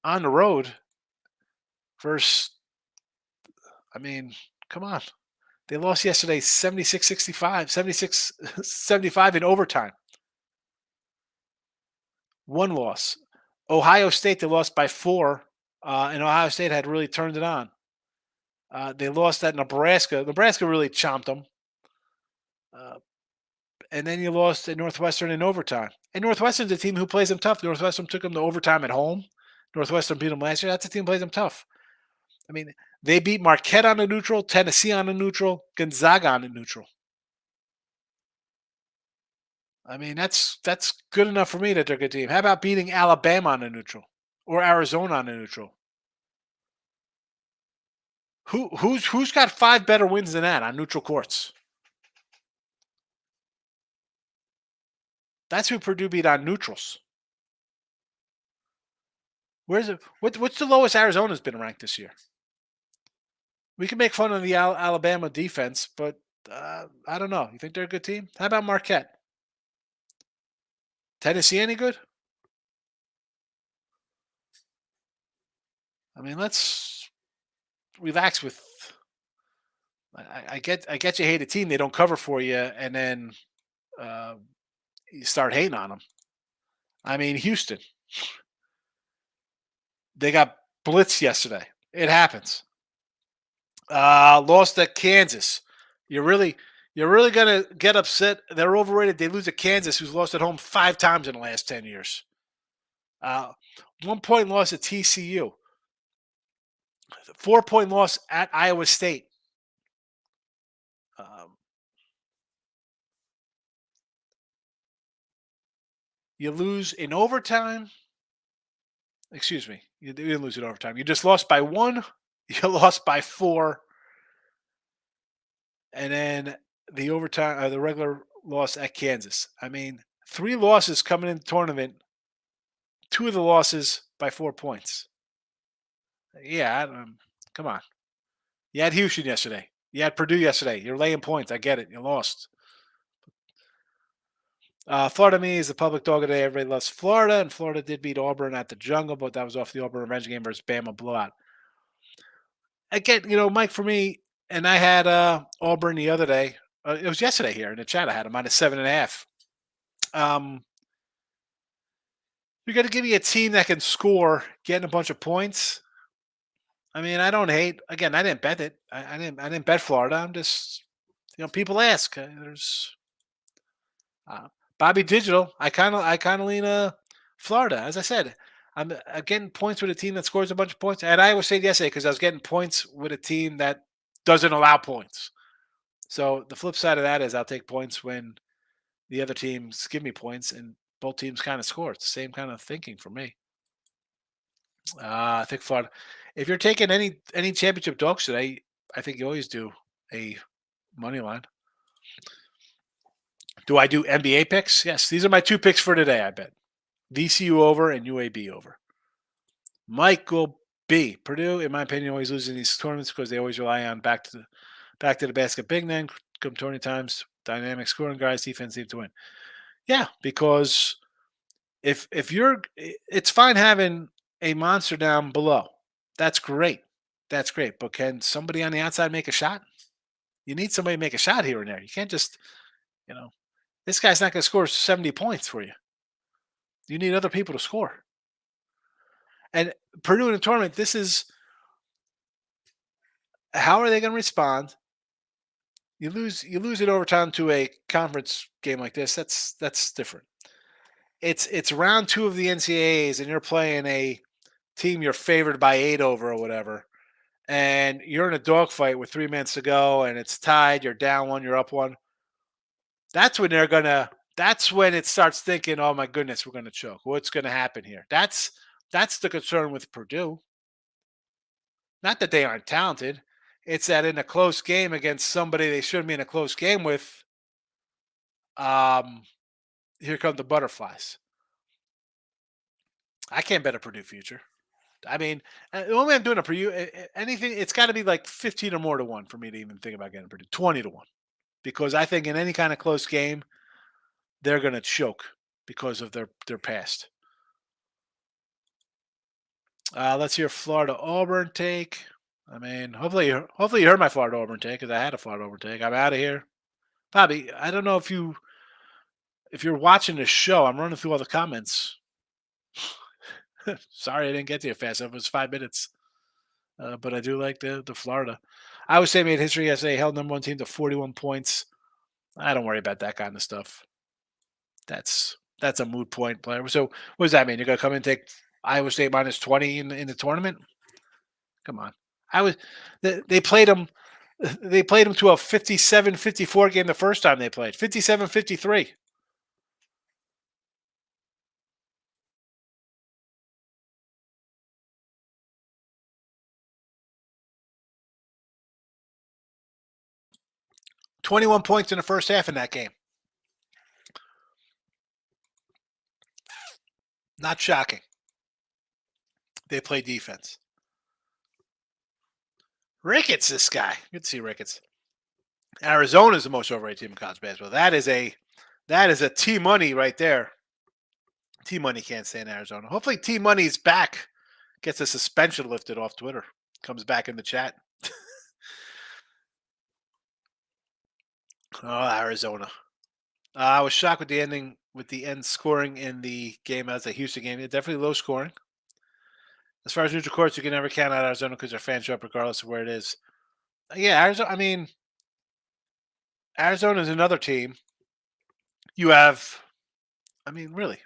Speaker 2: on the road. Versus, I mean, come on. They lost yesterday 76-65, 76-75 in overtime. One loss. Ohio State, they lost by 4, and Ohio State had really turned it on. They lost at Nebraska. Nebraska really chomped them. Uh, and then you lost at Northwestern in overtime. And Northwestern's a team who plays them tough. Northwestern took them to overtime at home. Northwestern beat them last year. That's a team who plays them tough. I mean, they beat Marquette on a neutral, Tennessee on a neutral, Gonzaga on a neutral. I mean, that's good enough for me that they're a good team. How about beating Alabama on a neutral or Arizona on a neutral? Who's got 5 better wins than that on neutral courts? That's who Purdue beat on neutrals. Where's it? What's the lowest Arizona's been ranked this year? We can make fun of the Alabama defense, but I don't know. You think they're a good team? How about Marquette? Tennessee any good? I mean, let's relax with. I get you hate a team they don't cover for you, and then uh, you start hating on them. I mean, Houston, they got blitzed yesterday. It happens. Lost at Kansas. You're really gonna get upset. They're overrated. They lose at Kansas, who's lost at home 5 times in the last 10 years. Uh, 1 point loss at TCU. 4 point loss at Iowa State. Um, you lose in overtime. Excuse me. You didn't lose in overtime. You just lost by 1. You lost by 4, and then the overtime, the regular loss at Kansas. I mean, 3 losses coming in the tournament. 2 of the losses by 4 points. Yeah, come on. You had Houston yesterday. You had Purdue yesterday. You're laying points. I get it. You lost. Florida to me is the public dog today. Everybody loves Florida, and Florida did beat Auburn at the Jungle, but that was off the Auburn revenge game versus Bama blowout. Again, Mike, for me, and I had Auburn the other day. It was yesterday here in the chat. I had them -7.5. You're going to give me a team that can score, getting a bunch of points. I mean, I don't hate. Again, I didn't bet it. I didn't bet Florida. I'm just, people ask. There's Bobby Digital. I kind of lean Florida. As I said, I'm getting points with a team that scores a bunch of points. And I was saying yesterday because I was getting points with a team that doesn't allow points. So the flip side of that is I'll take points when the other teams give me points, and both teams kind of score. It's the same kind of thinking for me. I think Florida. If you're taking any championship dogs today, I think you always do a money line. Do I do NBA picks? Yes, these are my 2 picks for today. I bet VCU over and UAB over. Michael B. Purdue, in my opinion, always losing these tournaments because they always rely on back to the basket big men. Come tournament times, dynamic scoring guys, defense need to win. Yeah, because if you're, it's fine having a monster down below. That's great. That's great. But can somebody on the outside make a shot? You need somebody to make a shot here and there. You can't just, this guy's not going to score 70 points for you. You need other people to score. And Purdue in the tournament, this is how are they going to respond? You lose in overtime to a conference game like this. That's different. It's round 2 of the NCAAs, and you're playing a team you're favored by 8 over or whatever, and you're in a dogfight with 3 minutes to go, and it's tied. You're down 1, you're up 1. That's when That's when it starts thinking, "Oh my goodness, we're gonna choke. What's gonna happen here?" That's the concern with Purdue. Not that they aren't talented. It's that in a close game against somebody they shouldn't be in a close game with, um, here come the butterflies. I can't bet a Purdue future. I mean, the only way I'm doing a Purdue, anything, it's got to be like 15 or more to 1 for me to even think about getting Purdue. 20 to 1. Because I think in any kind of close game, they're going to choke because of their past. Let's hear Florida Auburn take. I mean, hopefully you heard my Florida Auburn take because I had a Florida Auburn take. I'm out of here. Bobby, I don't know if you're watching this show. I'm running through all the comments. Sorry I didn't get to you fast enough. It was 5 minutes. But I do like the Florida. Iowa State made history yesterday, held number one team to 41 points. I don't worry about that kind of stuff. That's a moot point player. So what does that mean? You're gonna come in and take Iowa State minus 20 in the tournament? Come on. I was they played them they played them to a 57-54 game the first time they played. 57-53. 21 points in the first half in that game. Not shocking. They play defense. Ricketts, this guy. Good to see Ricketts. Arizona is the most overrated team in college basketball. That is a T Money right there. T Money can't stay in Arizona. Hopefully T Money's back. Gets a suspension lifted off Twitter. Comes back in the chat. Oh, Arizona. I was shocked with the end scoring in the game as a Houston game. It's definitely low scoring. As far as neutral courts, you can never count out Arizona because their fans show up regardless of where it is. Yeah, Arizona. I mean, Arizona is another team. You have, I mean, really,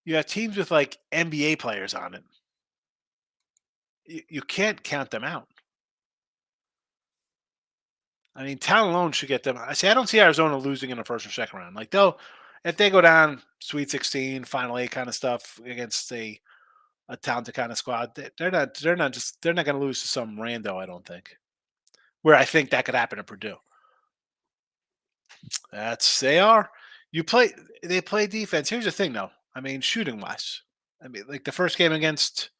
Speaker 2: you have teams with like NBA players on it. You can't count them out. I mean, talent alone should get them. I don't see Arizona losing in the first or second round. Like if they go down Sweet 16, Final Eight kind of stuff against a talented kind of squad, they're not going to lose to some rando. I don't think. Where I think that could happen at Purdue. They are. They play defense. Here's the thing, though. I mean, shooting wise, I mean, like the first game against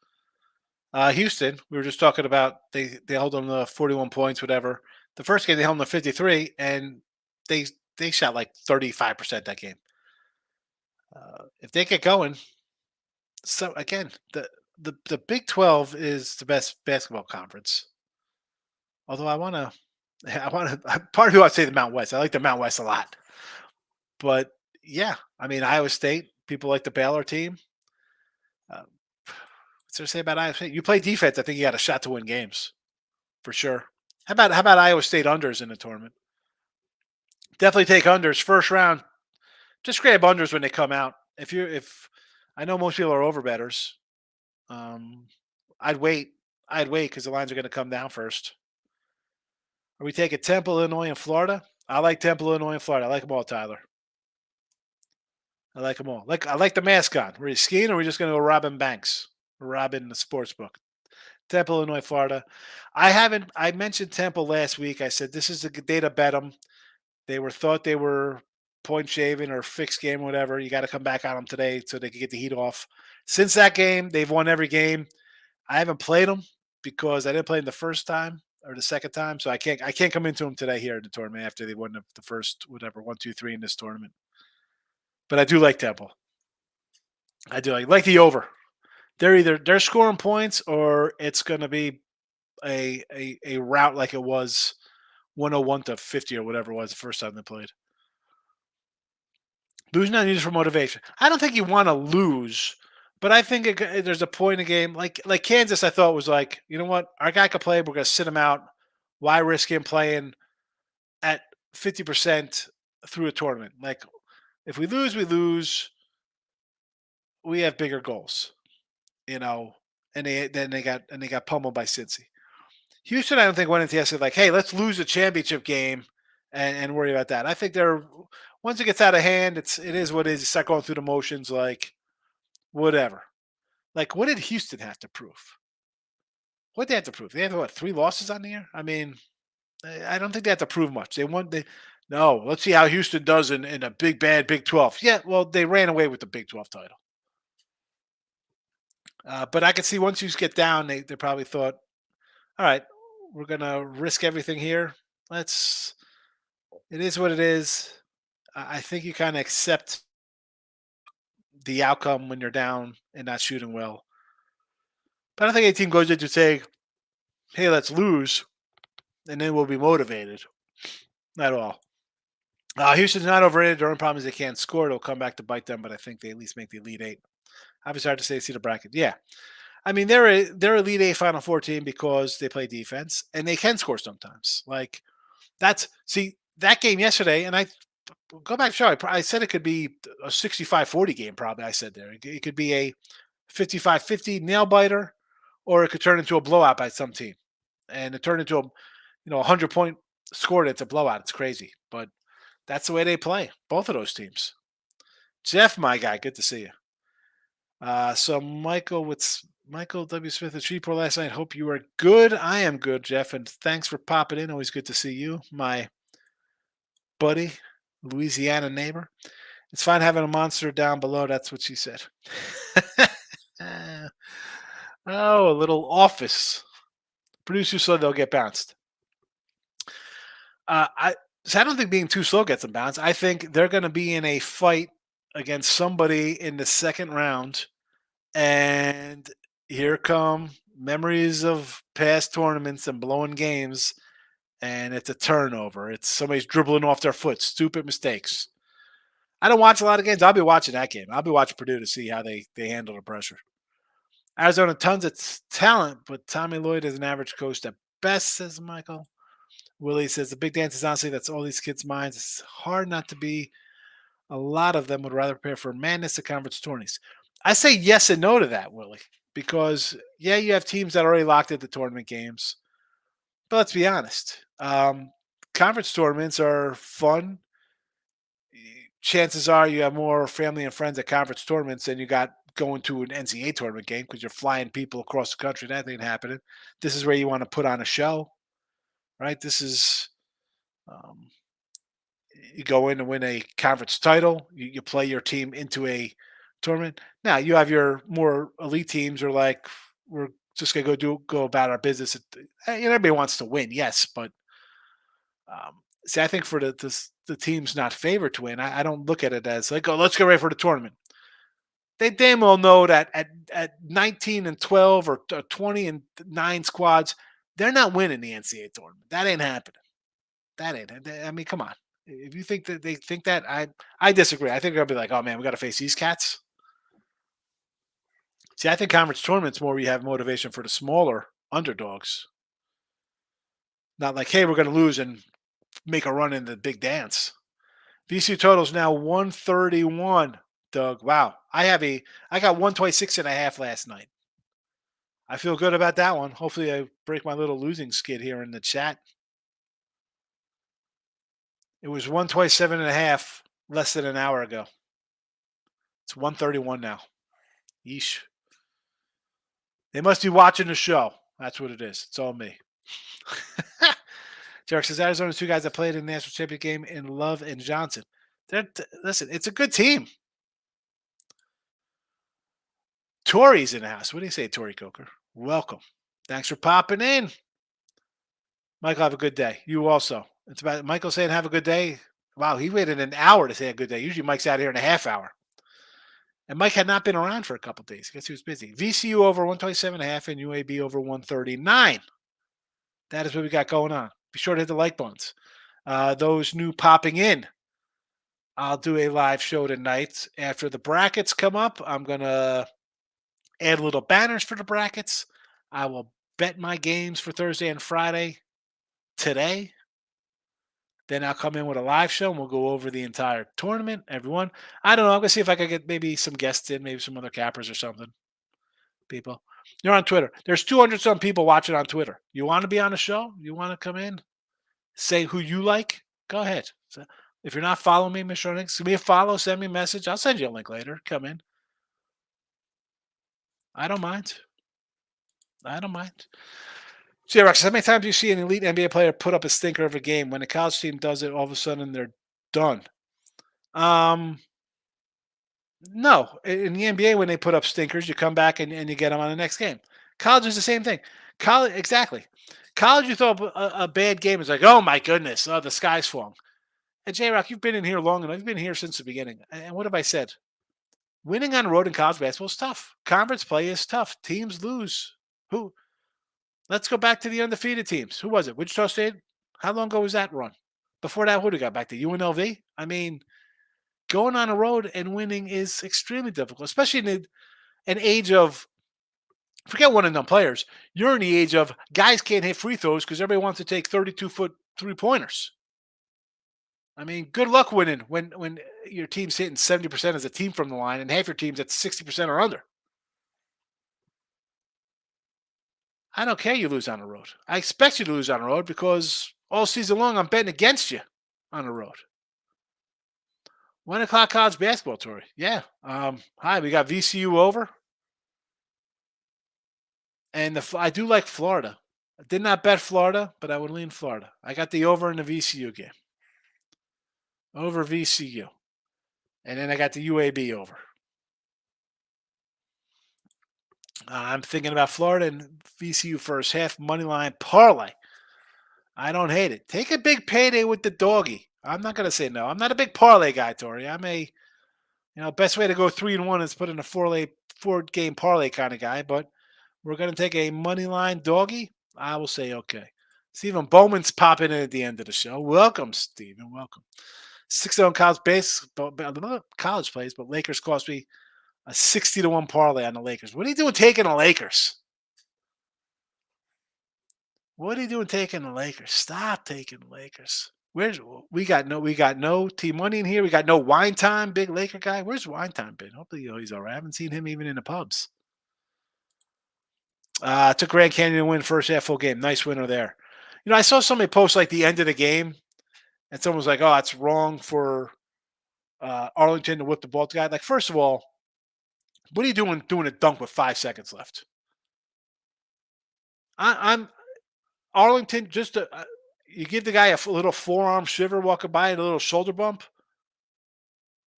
Speaker 2: Houston, we were just talking about they held them to 41 points, whatever. The first game they held them to 53, and they they shot like 35% that game. If they get going, so again, the Big 12 is the best basketball conference. Although part of me wants to say the Mountain West. I like the Mountain West a lot, but yeah, I mean Iowa State. People like the Baylor team. Uh, what's there to say about Iowa State? You play defense. I think you got a shot to win games for sure. How about Iowa State unders in the tournament? Definitely take unders first round. Just grab unders when they come out. If I know most people are over betters, um, I'd wait. I'd wait because the lines are going to come down first. Are we taking Temple, Illinois, and Florida? I like Temple, Illinois, and Florida. I like them all, Tyler. I like them all. I like the mascot. Are you skiing or are we just going to go robbing banks? Robbing the sports book. Temple, Illinois, Florida. I mentioned Temple last week. I said this is a good day to bet them. Thought they were point shaving or fixed game, whatever. You got to come back on them today so they can get the heat off. Since that game, they've won every game. I haven't played them because I didn't play them the first time or the second time, so I can't come into them today here in the tournament after they won the first whatever 1, 2, 3 in this tournament. But I do like Temple. I do like the over. They're scoring points or it's going to be a route like it was 101 to 50 or whatever it was the first time they played. Losing not needed for motivation. I don't think you want to lose, but I think there's a point in the game like Kansas. I thought was like, you know what, our guy could play. We're going to sit him out. Why risk him playing at 50% through a tournament? Like, if we lose, we lose. We have bigger goals, you know. And they got pummeled by Cincy. Houston, I don't think went into yesterday like, hey, let's lose a championship game and worry about that. I think they're once it gets out of hand, it is what it is. You start going through the motions, like whatever. Like, what did Houston have to prove? What did they have to prove? They have what 3 losses on the year? I mean, I don't think they have to prove much. They won. No. Let's see how Houston does in a big bad Big 12. Yeah, well, they ran away with the Big 12 title. But I could see once you get down, they probably thought, all right, we're gonna risk everything here. It is what it is. I think you kind of accept the outcome when you're down and not shooting well. But I don't think any team goes in to say, hey, let's lose, and then we'll be motivated. Not at all. Houston's not overrated. Their only problem is they can't score. It'll come back to bite them, but I think they at least make the Elite Eight. Obviously, hard to say see the bracket. Yeah, I mean they're Elite Eight Final Four team because they play defense and they can score sometimes. Like that game yesterday, and I go back to show. I said it could be a 65-40 game. Probably I said there it could be a 55-50 nail biter, or it could turn into a blowout by some team, and it turned into a 100-point score. That's a blowout. It's crazy, but that's the way they play. Both of those teams. Jeff, my guy, good to see you. So Michael W. Smith at Shreveport last night. Hope you are good. I am good, Jeff, and thanks for popping in. Always good to see you, my buddy, Louisiana neighbor. It's fine having a monster down below. That's what she said. Oh, a little office. Producer said they'll get bounced. I don't think being too slow gets them bounced. I think they're going to be in a fight against somebody in the second round, and here come memories of past tournaments and blowing games, and it's a turnover. It's somebody's dribbling off their foot, stupid mistakes. I don't watch a lot of games. I'll be watching that game. I'll be watching Purdue to see how they handle the pressure. Arizona, tons of talent, but Tommy Lloyd is an average coach at best, says Michael. Willie says the big dance is honestly that's all these kids' minds. It's hard not to be. A lot of them would rather prepare for madness of conference tourneys. I say yes and no to that, Willie, because yeah, you have teams that are already locked into tournament games. But let's be honest. Conference tournaments are fun. Chances are you have more family and friends at conference tournaments than you got going to an NCAA tournament game because you're flying people across the country. That ain't happening. This is where you want to put on a show, right? This is you go in and win a conference title. You play your team into a tournament. Now you have your more elite teams are like we're just gonna go about our business. Everybody wants to win, yes, but see, I think for the teams not favored to win, I don't look at it as like, oh, let's get ready for the tournament. They damn well know that at 19 and 12 or 20 and 9 squads, they're not winning the NCAA tournament. That ain't happening. That ain't. I mean, come on. If you think that they think that, I disagree. I think they'll be like, oh man, we got to face these cats. See, I think conference tournaments more where you have motivation for the smaller underdogs. Not like, hey, we're going to lose and make a run in the big dance. VCU total is now 131. Doug, wow. I got 126.5 last night. I feel good about that one. Hopefully, I break my little losing skid here in the chat. It was 127.5 less than an hour ago. It's 131 now. Yeesh. They must be watching the show. That's what it is. It's all me. Derek says Arizona's two guys that played in the national championship game in Love and Johnson. Listen, it's a good team. Tori's in the house. What do you say, Tori Coker? Welcome. Thanks for popping in. Michael, have a good day. You also. It's about Michael saying have a good day. Wow, he waited an hour to say a good day. Usually Mike's out here in a half hour. And Mike had not been around for a couple days. I guess he was busy. VCU over 127.5 and UAB over 139. That is what we got going on. Be sure to hit the like buttons. Those new popping in, I'll do a live show tonight. After the brackets come up, I'm going to add little banners for the brackets. I will bet my games for Thursday and Friday today. Then I'll come in with a live show and we'll go over the entire tournament, everyone. I don't know. I'm going to see if I can get maybe some guests in, maybe some other cappers or something. People. You're on Twitter. There's 200 some people watching on Twitter. You want to be on the show? You want to come in? Say who you like? Go ahead. So if you're not following me, Mr. Onyx, give me a follow, send me a message. I'll send you a link later. Come in. I don't mind. Xerox, how many times do you see an elite NBA player put up a stinker of a game? When a college team does it, all of a sudden they're done. No. In the NBA, when they put up stinkers, you come back and you get them on the next game. College is the same thing. College, exactly. College, you throw up a bad game. It's like, oh my goodness, the sky's falling. And J-Rock, you've been in here long enough. You've been here since the beginning. And what have I said? Winning on the road in college basketball is tough. Conference play is tough. Teams lose. Who? Let's go back to the undefeated teams. Who was it? Wichita State? How long ago was that run? Before that, who got back to UNLV? I mean, going on a road and winning is extremely difficult, especially in an age of, forget one and done players. You're in the age of guys can't hit free throws because everybody wants to take 32-foot 3-pointers. I mean, good luck winning when your team's hitting 70% as a team from the line and half your team's at 60% or under. I don't care you lose on the road. I expect you to lose on the road because all season long I'm betting against you on the road. 1 o'clock college basketball, Tori. Yeah. Hi, we got VCU over. And I do like Florida. I did not bet Florida, but I would lean Florida. I got the over in the VCU game. Over VCU. And then I got the UAB over. I'm thinking about Florida and VCU first half money line parlay. I don't hate it. Take a big payday with the doggy. I'm not going to say no. I'm not a big parlay guy, Tori. I'm a, best way to go 3-1 is put in a four-game parlay kind of guy. But we're going to take a money line doggy. I will say okay. Stephen Bowman's popping in at the end of the show. Welcome, Stephen. Welcome. 6-0 college plays, but Lakers cost me a 60-1 parlay on the Lakers. What are you doing taking the Lakers? What are you doing taking the Lakers? Stop taking the Lakers. We got no T Money in here. We got no Wine Time, big Laker guy. Where's Wine Time been? Hopefully he's all right. I haven't seen him even in the pubs. Took Grand Canyon to win first half full game. Nice winner there. I saw somebody post like the end of the game, and someone was like, "Oh, that's wrong for Arlington to whip the ball to the guy." Like, first of all, what are you doing a dunk with 5 seconds left? I'm Arlington. You give the guy a little forearm shiver walking by and a little shoulder bump.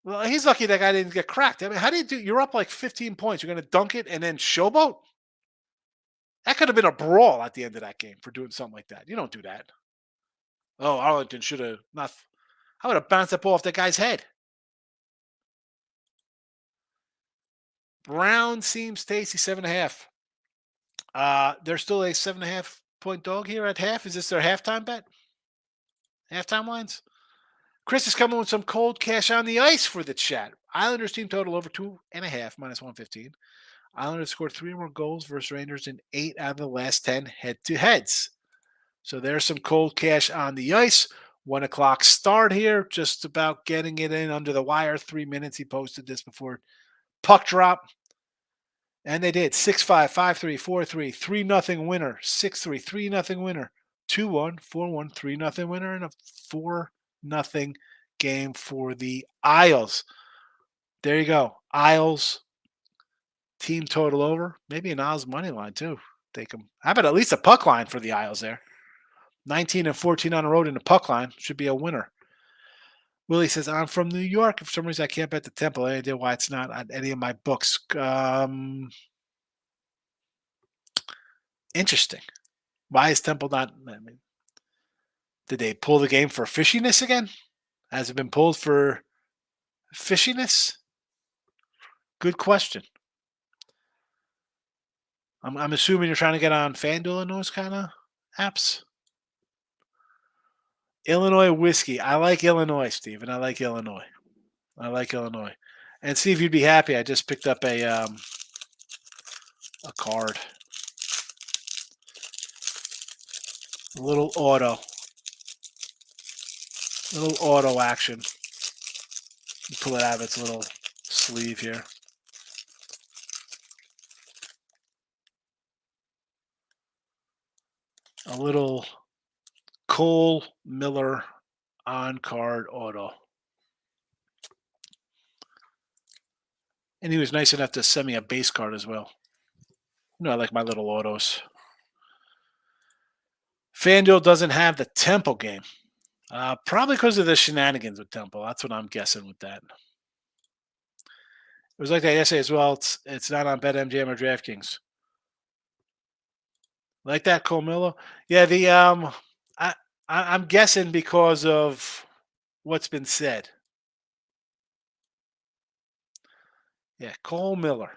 Speaker 2: Well, he's lucky that guy didn't get cracked. I mean, how do you do? You're up like 15 points. You're going to dunk it and then showboat? That could have been a brawl at the end of that game for doing something like that. You don't do that. Oh, Arlington should have not. I would have bounced that ball off that guy's head. Brown seems tasty, 7.5. There's still a 7.5-point dog here at half. Is this their halftime bet? Halftime lines? Chris is coming with some cold cash on the ice for the chat. Islanders team total over 2.5 minus 115. Islanders scored 3 more goals versus Rangers in 8 out of the last 10 head-to-heads. So there's some cold cash on the ice. 1 o'clock start here, just about getting it in under the wire. 3 minutes. He posted this before puck drop. And they did. 6-5, 5-3, 4-3, 3-0 winner. 6-3, 3-0 winner. 2-1, 4-1, 3-0 winner, and a 4-0 game for the Isles. There you go. Isles team total over. Maybe an Isles money line too. Take them. How about at least a puck line for the Isles there? 19 and 14 on the road in the puck line. Should be a winner. Willie says, I'm from New York. For some reason, I can't bet the Temple. Any idea why it's not on any of my books? Interesting. Why is Temple not? I mean, did they pull the game for fishiness again? Has it been pulled for fishiness? Good question. I'm assuming you're trying to get on FanDuel and those kind of apps. Illinois whiskey. I like Illinois, Stephen. I like Illinois. And Steve, you'd be happy. I just picked up a card. A little auto action. Pull it out of its little sleeve here. A little Cole Miller on-card auto. And he was nice enough to send me a base card as well. I like my little autos. FanDuel doesn't have the Temple game. Probably because of the shenanigans with Temple. That's what I'm guessing with that. It was like that yesterday as well. It's not on BetMGM or DraftKings. Like that, Cole Miller? Yeah, I'm guessing because of what's been said. Yeah, Cole Miller.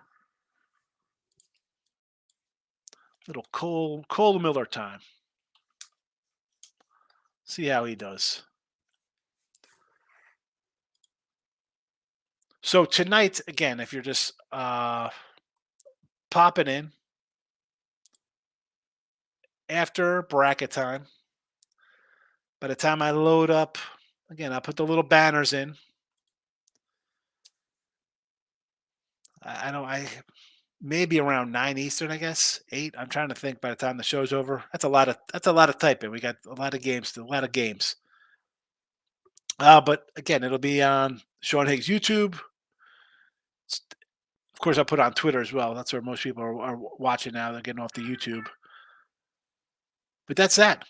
Speaker 2: Little Cole Miller time. See how he does. So tonight, again, if you're just popping in after bracket time, by the time I load up, again, I'll put the little banners in. I don't. I maybe around 9 Eastern, I guess 8. I'm trying to think. By the time the show's over, that's a lot of typing. We got a lot of games. A lot of games. But again, it'll be on Sean Higgs YouTube. Of course, I'll put it on Twitter as well. That's where most people are watching now. They're getting off the YouTube. But that's that.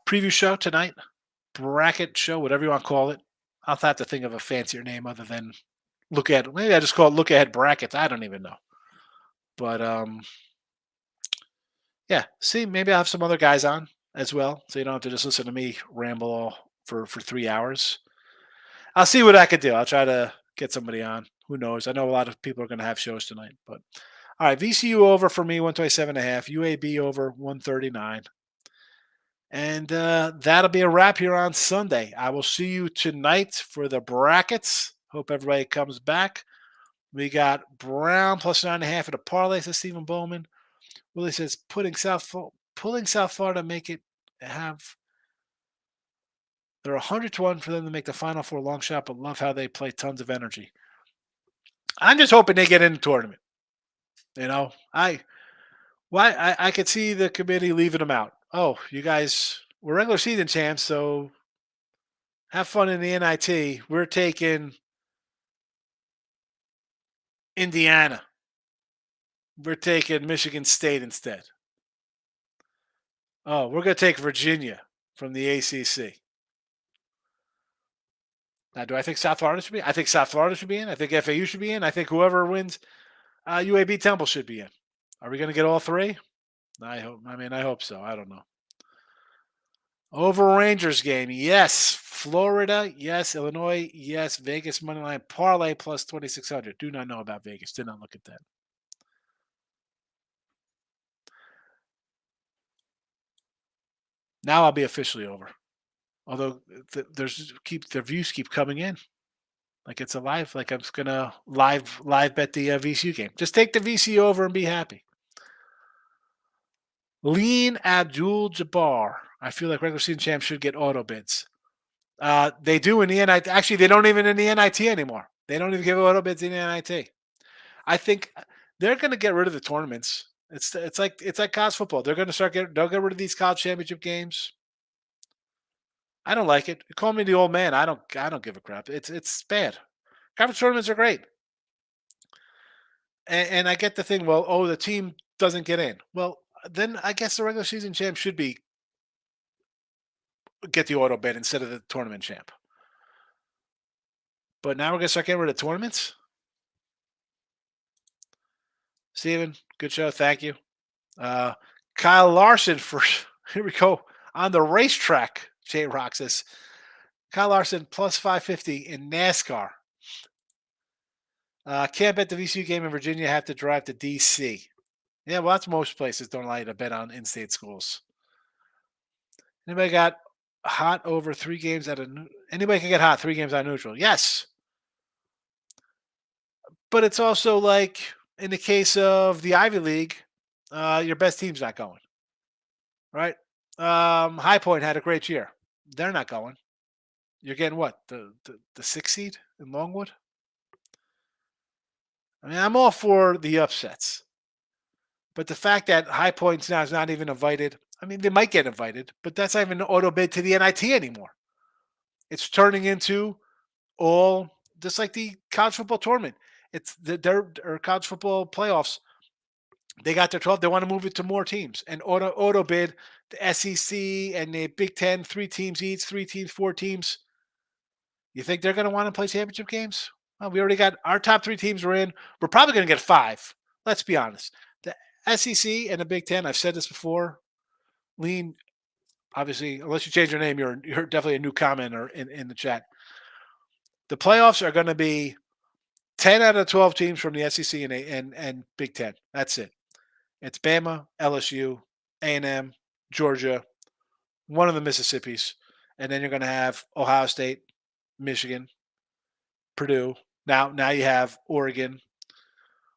Speaker 2: Preview show tonight. Bracket show, whatever you want to call it. I'll have to think of a fancier name other than look at. Maybe I just call it look ahead brackets. I don't even know. But yeah. See, maybe I'll have some other guys on as well, so you don't have to just listen to me ramble for 3 hours. I'll see what I could do. I'll try to get somebody on. Who knows? I know a lot of people are going to have shows tonight, but all right. VCU over for me 127.5. UAB over 139. And that'll be a wrap here on Sunday. I will see you tonight for the brackets. Hope everybody comes back. We got Brown plus 9.5 at a parlay, says Stephen Bowman. Willie says pulling South Florida make it have. They're 100-1 for them to make the Final Four long shot, but love how they play tons of energy. I'm just hoping they get in the tournament. You know, I could see the committee leaving them out. Oh, you guys, we're regular season champs, so have fun in the NIT. We're taking Indiana. We're taking Michigan State instead. Oh, we're going to take Virginia from the ACC. Now, do I think South Florida should be? I think South Florida should be in. I think FAU should be in. I think whoever wins UAB Temple should be in. Are we going to get all three? I hope so. I don't know. Over Rangers game, yes. Florida, yes. Illinois, yes. Vegas moneyline parlay plus 2,600. Do not know about Vegas. Did not look at that. Now I'll be officially over. Although the views keep coming in, like it's alive. Like I'm just gonna live bet the VCU game. Just take the VCU over and be happy. Lean Abdul Jabbar. I feel like regular season champs should get auto bids. They do in the NIT. Actually, they don't even in the NIT anymore. They don't even give auto bids in the NIT. I think they're going to get rid of the tournaments. It's like college football. They'll get rid of these college championship games. I don't like it. Call me the old man. I don't give a crap. It's bad. Conference tournaments are great. And I get the thing, well, the team doesn't get in. Well, then I guess the regular season champ should get the auto bid instead of the tournament champ. But now we're going to start getting rid of tournaments? Steven, good show. Thank you. Kyle Larson for here we go on the racetrack. J Rock says Kyle Larson plus 550 in NASCAR. Can't bet the VCU game in Virginia. Have to drive to DC. Yeah, well, that's most places don't allow you to bet on in-state schools. Anybody got hot over 3 games at a? Anybody can get hot 3 games on neutral. Yes, but it's also like in the case of the Ivy League, your best team's not going. Right? High Point had a great year. They're not going. You're getting what? The 6th seed in Longwood? I mean, I'm all for the upsets. But the fact that High Points now is not even invited, I mean, they might get invited, but that's not even an auto bid to the NIT anymore. It's turning into all just like the college football tournament. It's their college football playoffs. They got their 12. They want to move it to more teams and auto bid the SEC and the Big Ten, 3 teams each, 3 teams, 4 teams. You think they're going to want to play championship games? Well, we already got our top 3 teams are in. We're probably going to get 5. Let's be honest. The SEC and the Big Ten, I've said this before. Lean, obviously, unless you change your name, you're definitely a new commenter in the chat. The playoffs are going to be 10 out of 12 teams from the SEC and Big Ten. That's it. It's Bama, LSU, A&M, Georgia, one of the Mississippis, and then you're going to have Ohio State, Michigan, Purdue. Now you have Oregon,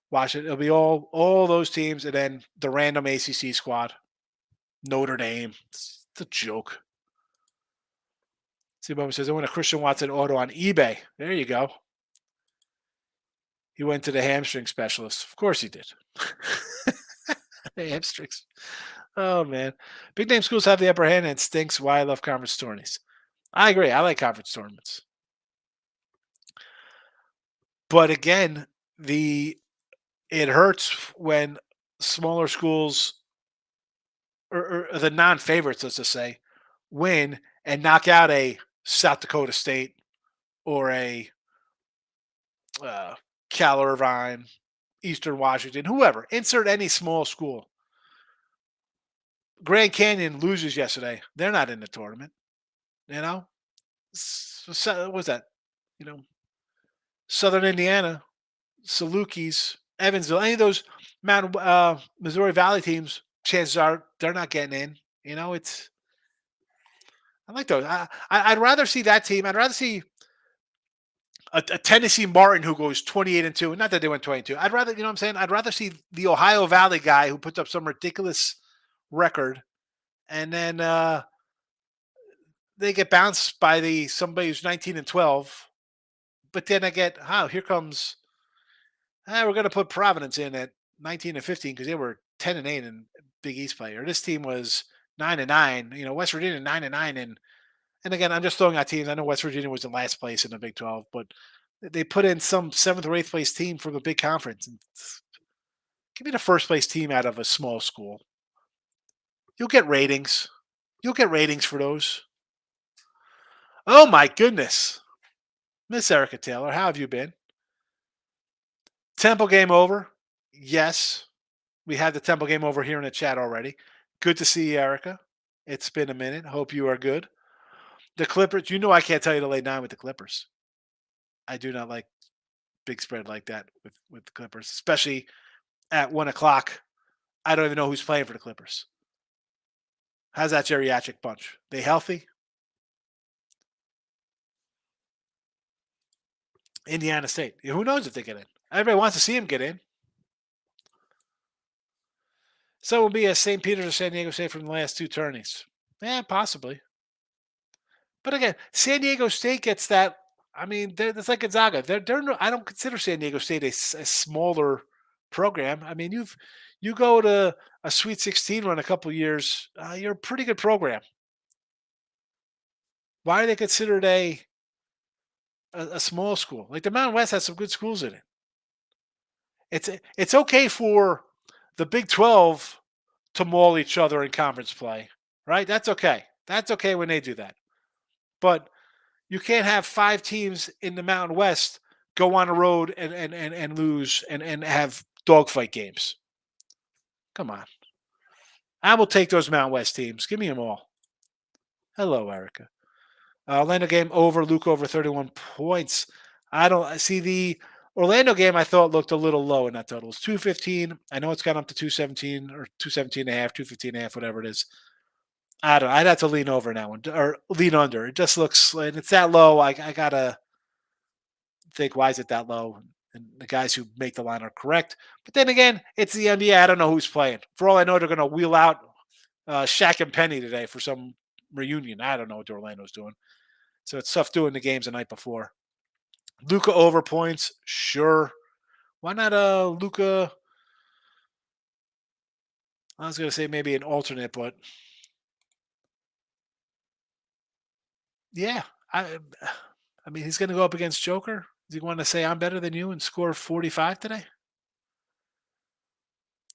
Speaker 2: Washington. It'll be all those teams, and then the random ACC squad, Notre Dame. It's a joke. See, Bubba says I want a Christian Watson auto on eBay. There you go. He went to the hamstring specialist. Of course he did. Hamstrings. Oh man, big name schools have the upper hand, and it stinks. Why I love conference tourneys. I agree. I like conference tournaments, but again, it hurts when smaller schools or the non-favorites, let's just say, win and knock out a South Dakota State or a uh, Cal Irvine, Eastern Washington, whoever. Insert any small school. Grand Canyon loses yesterday. They're not in the tournament. You know, what was that? You know, Southern Indiana, Salukis, Evansville, any of those Missouri Valley teams. Chances are they're not getting in. You know, I like those. I'd rather see that team. I'd rather see a Tennessee Martin who goes 28-2. Not that they went 22. I'd rather, you know what I'm saying? I'd rather see the Ohio Valley guy who puts up some ridiculous record and then they get bounced by somebody who's 19-12. But then I get, here comes we're going to put Providence in at 19-15 because they were 10-8 in Big East play. Or this team was 9-9. You know, West Virginia 9-9, and again, I'm just throwing out teams. I know West Virginia was in last place in the Big 12, but they put in some 7th or 8th place team from a big conference. And give me the first place team out of a small school. You'll get ratings. You'll get ratings for those. Oh my goodness. Miss Erica Taylor, how have you been? Temple game over. Yes. We had the Temple game over here in the chat already. Good to see you, Erica. It's been a minute. Hope you are good. The Clippers, you know I can't tell you to lay down with the Clippers. I do not like big spread like that with the Clippers, especially at 1 o'clock. I don't even know who's playing for the Clippers. How's that geriatric bunch? They healthy? Indiana State. Who knows if they get in? Everybody wants to see them get in. So it will be a St. Peter's or San Diego State from the last 2 tourneys. Yeah, possibly. But again, San Diego State gets that. I mean, it's like Gonzaga. I don't consider San Diego State a smaller program. I mean, you go to a Sweet 16 run a couple years, you're a pretty good program. Why are they considered a small school? Like the Mountain West has some good schools in it. It's okay for the Big 12 to maul each other in conference play, right? That's okay. That's okay when they do that. But you can't have 5 teams in the Mountain West go on a road and lose and have dogfight games. Come on. I will take those Mountain West teams. Give me them all. Hello, Erica. Orlando game over. Luke over 31 points. I don't see the Orlando game. I thought looked a little low in that total. It's 215. I know it's gone up to 217 or 217 and a half, 215 and a half, whatever it is. I don't know. I'd have to lean over in that one or lean under. It just looks, and it's that low. I gotta think, why is it that low? And the guys who make the line are correct. But then again, it's the NBA. I don't know who's playing. For all I know, they're going to wheel out Shaq and Penny today for some reunion. I don't know what Orlando's doing. So it's tough doing the games the night before. Luka over points, sure. Why not Luka? I was going to say maybe an alternate, but yeah, I mean he's going to go up against Joker. Does he want to say I'm better than you and score 45 today?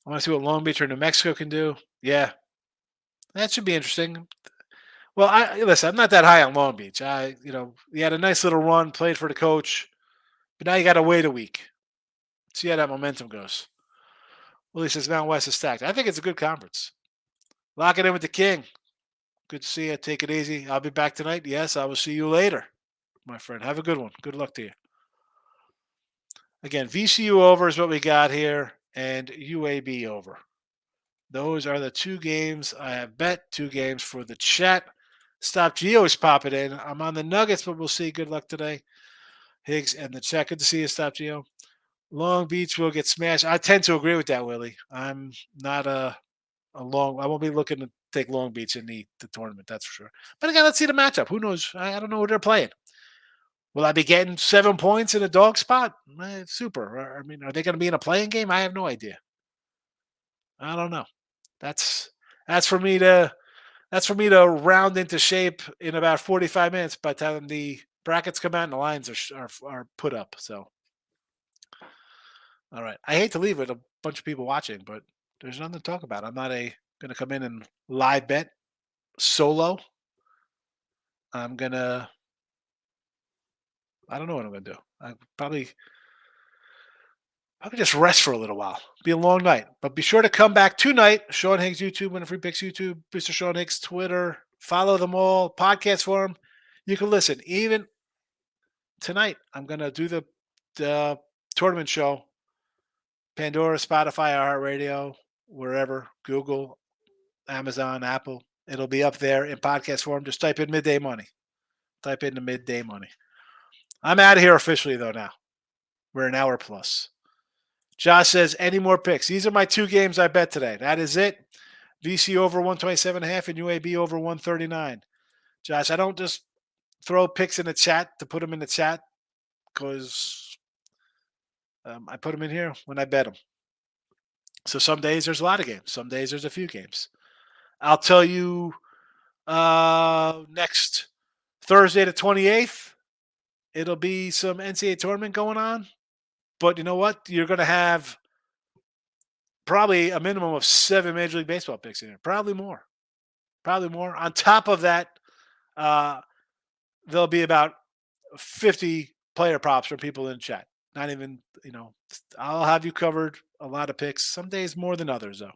Speaker 2: I want to see what Long Beach or New Mexico can do. Yeah, that should be interesting. Well, listen. I'm not that high on Long Beach. He had a nice little run, played for the coach, but now you got to wait a week. See how that momentum goes. Willie says Mountain West is stacked. I think it's a good conference. Lock it in with the King. Good to see you. Take it easy. I'll be back tonight. Yes, I will see you later, my friend. Have a good one. Good luck to you. Again, VCU over is what we got here, and UAB over. Those are the 2 games I have bet. 2 games for the chat. Stop Geo is popping in. I'm on the Nuggets, but we'll see. Good luck today. Higgs and the chat. Good to see you, Stop Geo. Long Beach will get smashed. I tend to agree with that, Willie. I'm not a long. I won't be looking to take Long Beach in the tournament. That's for sure. But again, let's see the matchup. Who knows? I don't know who they're playing. Will I be getting 7 points in a dog spot? Super. I mean, are they going to be in a playing game? I have no idea. I don't know. That's that's for me to that's for me to round into shape in about 45 minutes by the time the brackets come out and the lines are put up. So, all right. I hate to leave with a bunch of people watching, but there's nothing to talk about. I'm not going to come in and live bet solo. I'm gonna. I don't know what I'm gonna do. I probably just rest for a little while. Be a long night, but be sure to come back tonight. Sean Higgs YouTube, Winner Free Picks YouTube, Mr. Sean Higgs Twitter. Follow them all. Podcast forum. You can listen even tonight. I'm gonna do the tournament show. Pandora, Spotify, iHeartRadio, wherever, Google, Amazon, Apple. It'll be up there in podcast form. Just type in Midday Money. Type in the Midday Money. I'm out of here officially though now. We're an hour plus. Josh says, any more picks? These are my 2 games I bet today. That is it. VC over 127.5 and UAB over 139. Josh, I don't just throw picks in the chat to put them in the chat because I put them in here when I bet them. So some days there's a lot of games. Some days there's a few games. I'll tell you next Thursday the 28th, it'll be some NCAA tournament going on. But you know what? You're going to have probably a minimum of 7 Major League Baseball picks in there. Probably more. Probably more. On top of that, there'll be about 50 player props from people in chat. Not even, I'll have you covered a lot of picks. Some days more than others, though.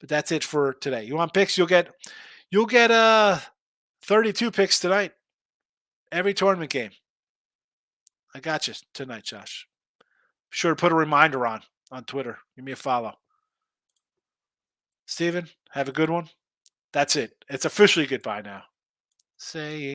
Speaker 2: But that's it for today. You want picks? You'll get 32 picks tonight. Every tournament game. I got you tonight, Josh. Be sure to put a reminder on Twitter. Give me a follow. Steven, have a good one. That's it. It's officially goodbye now. Say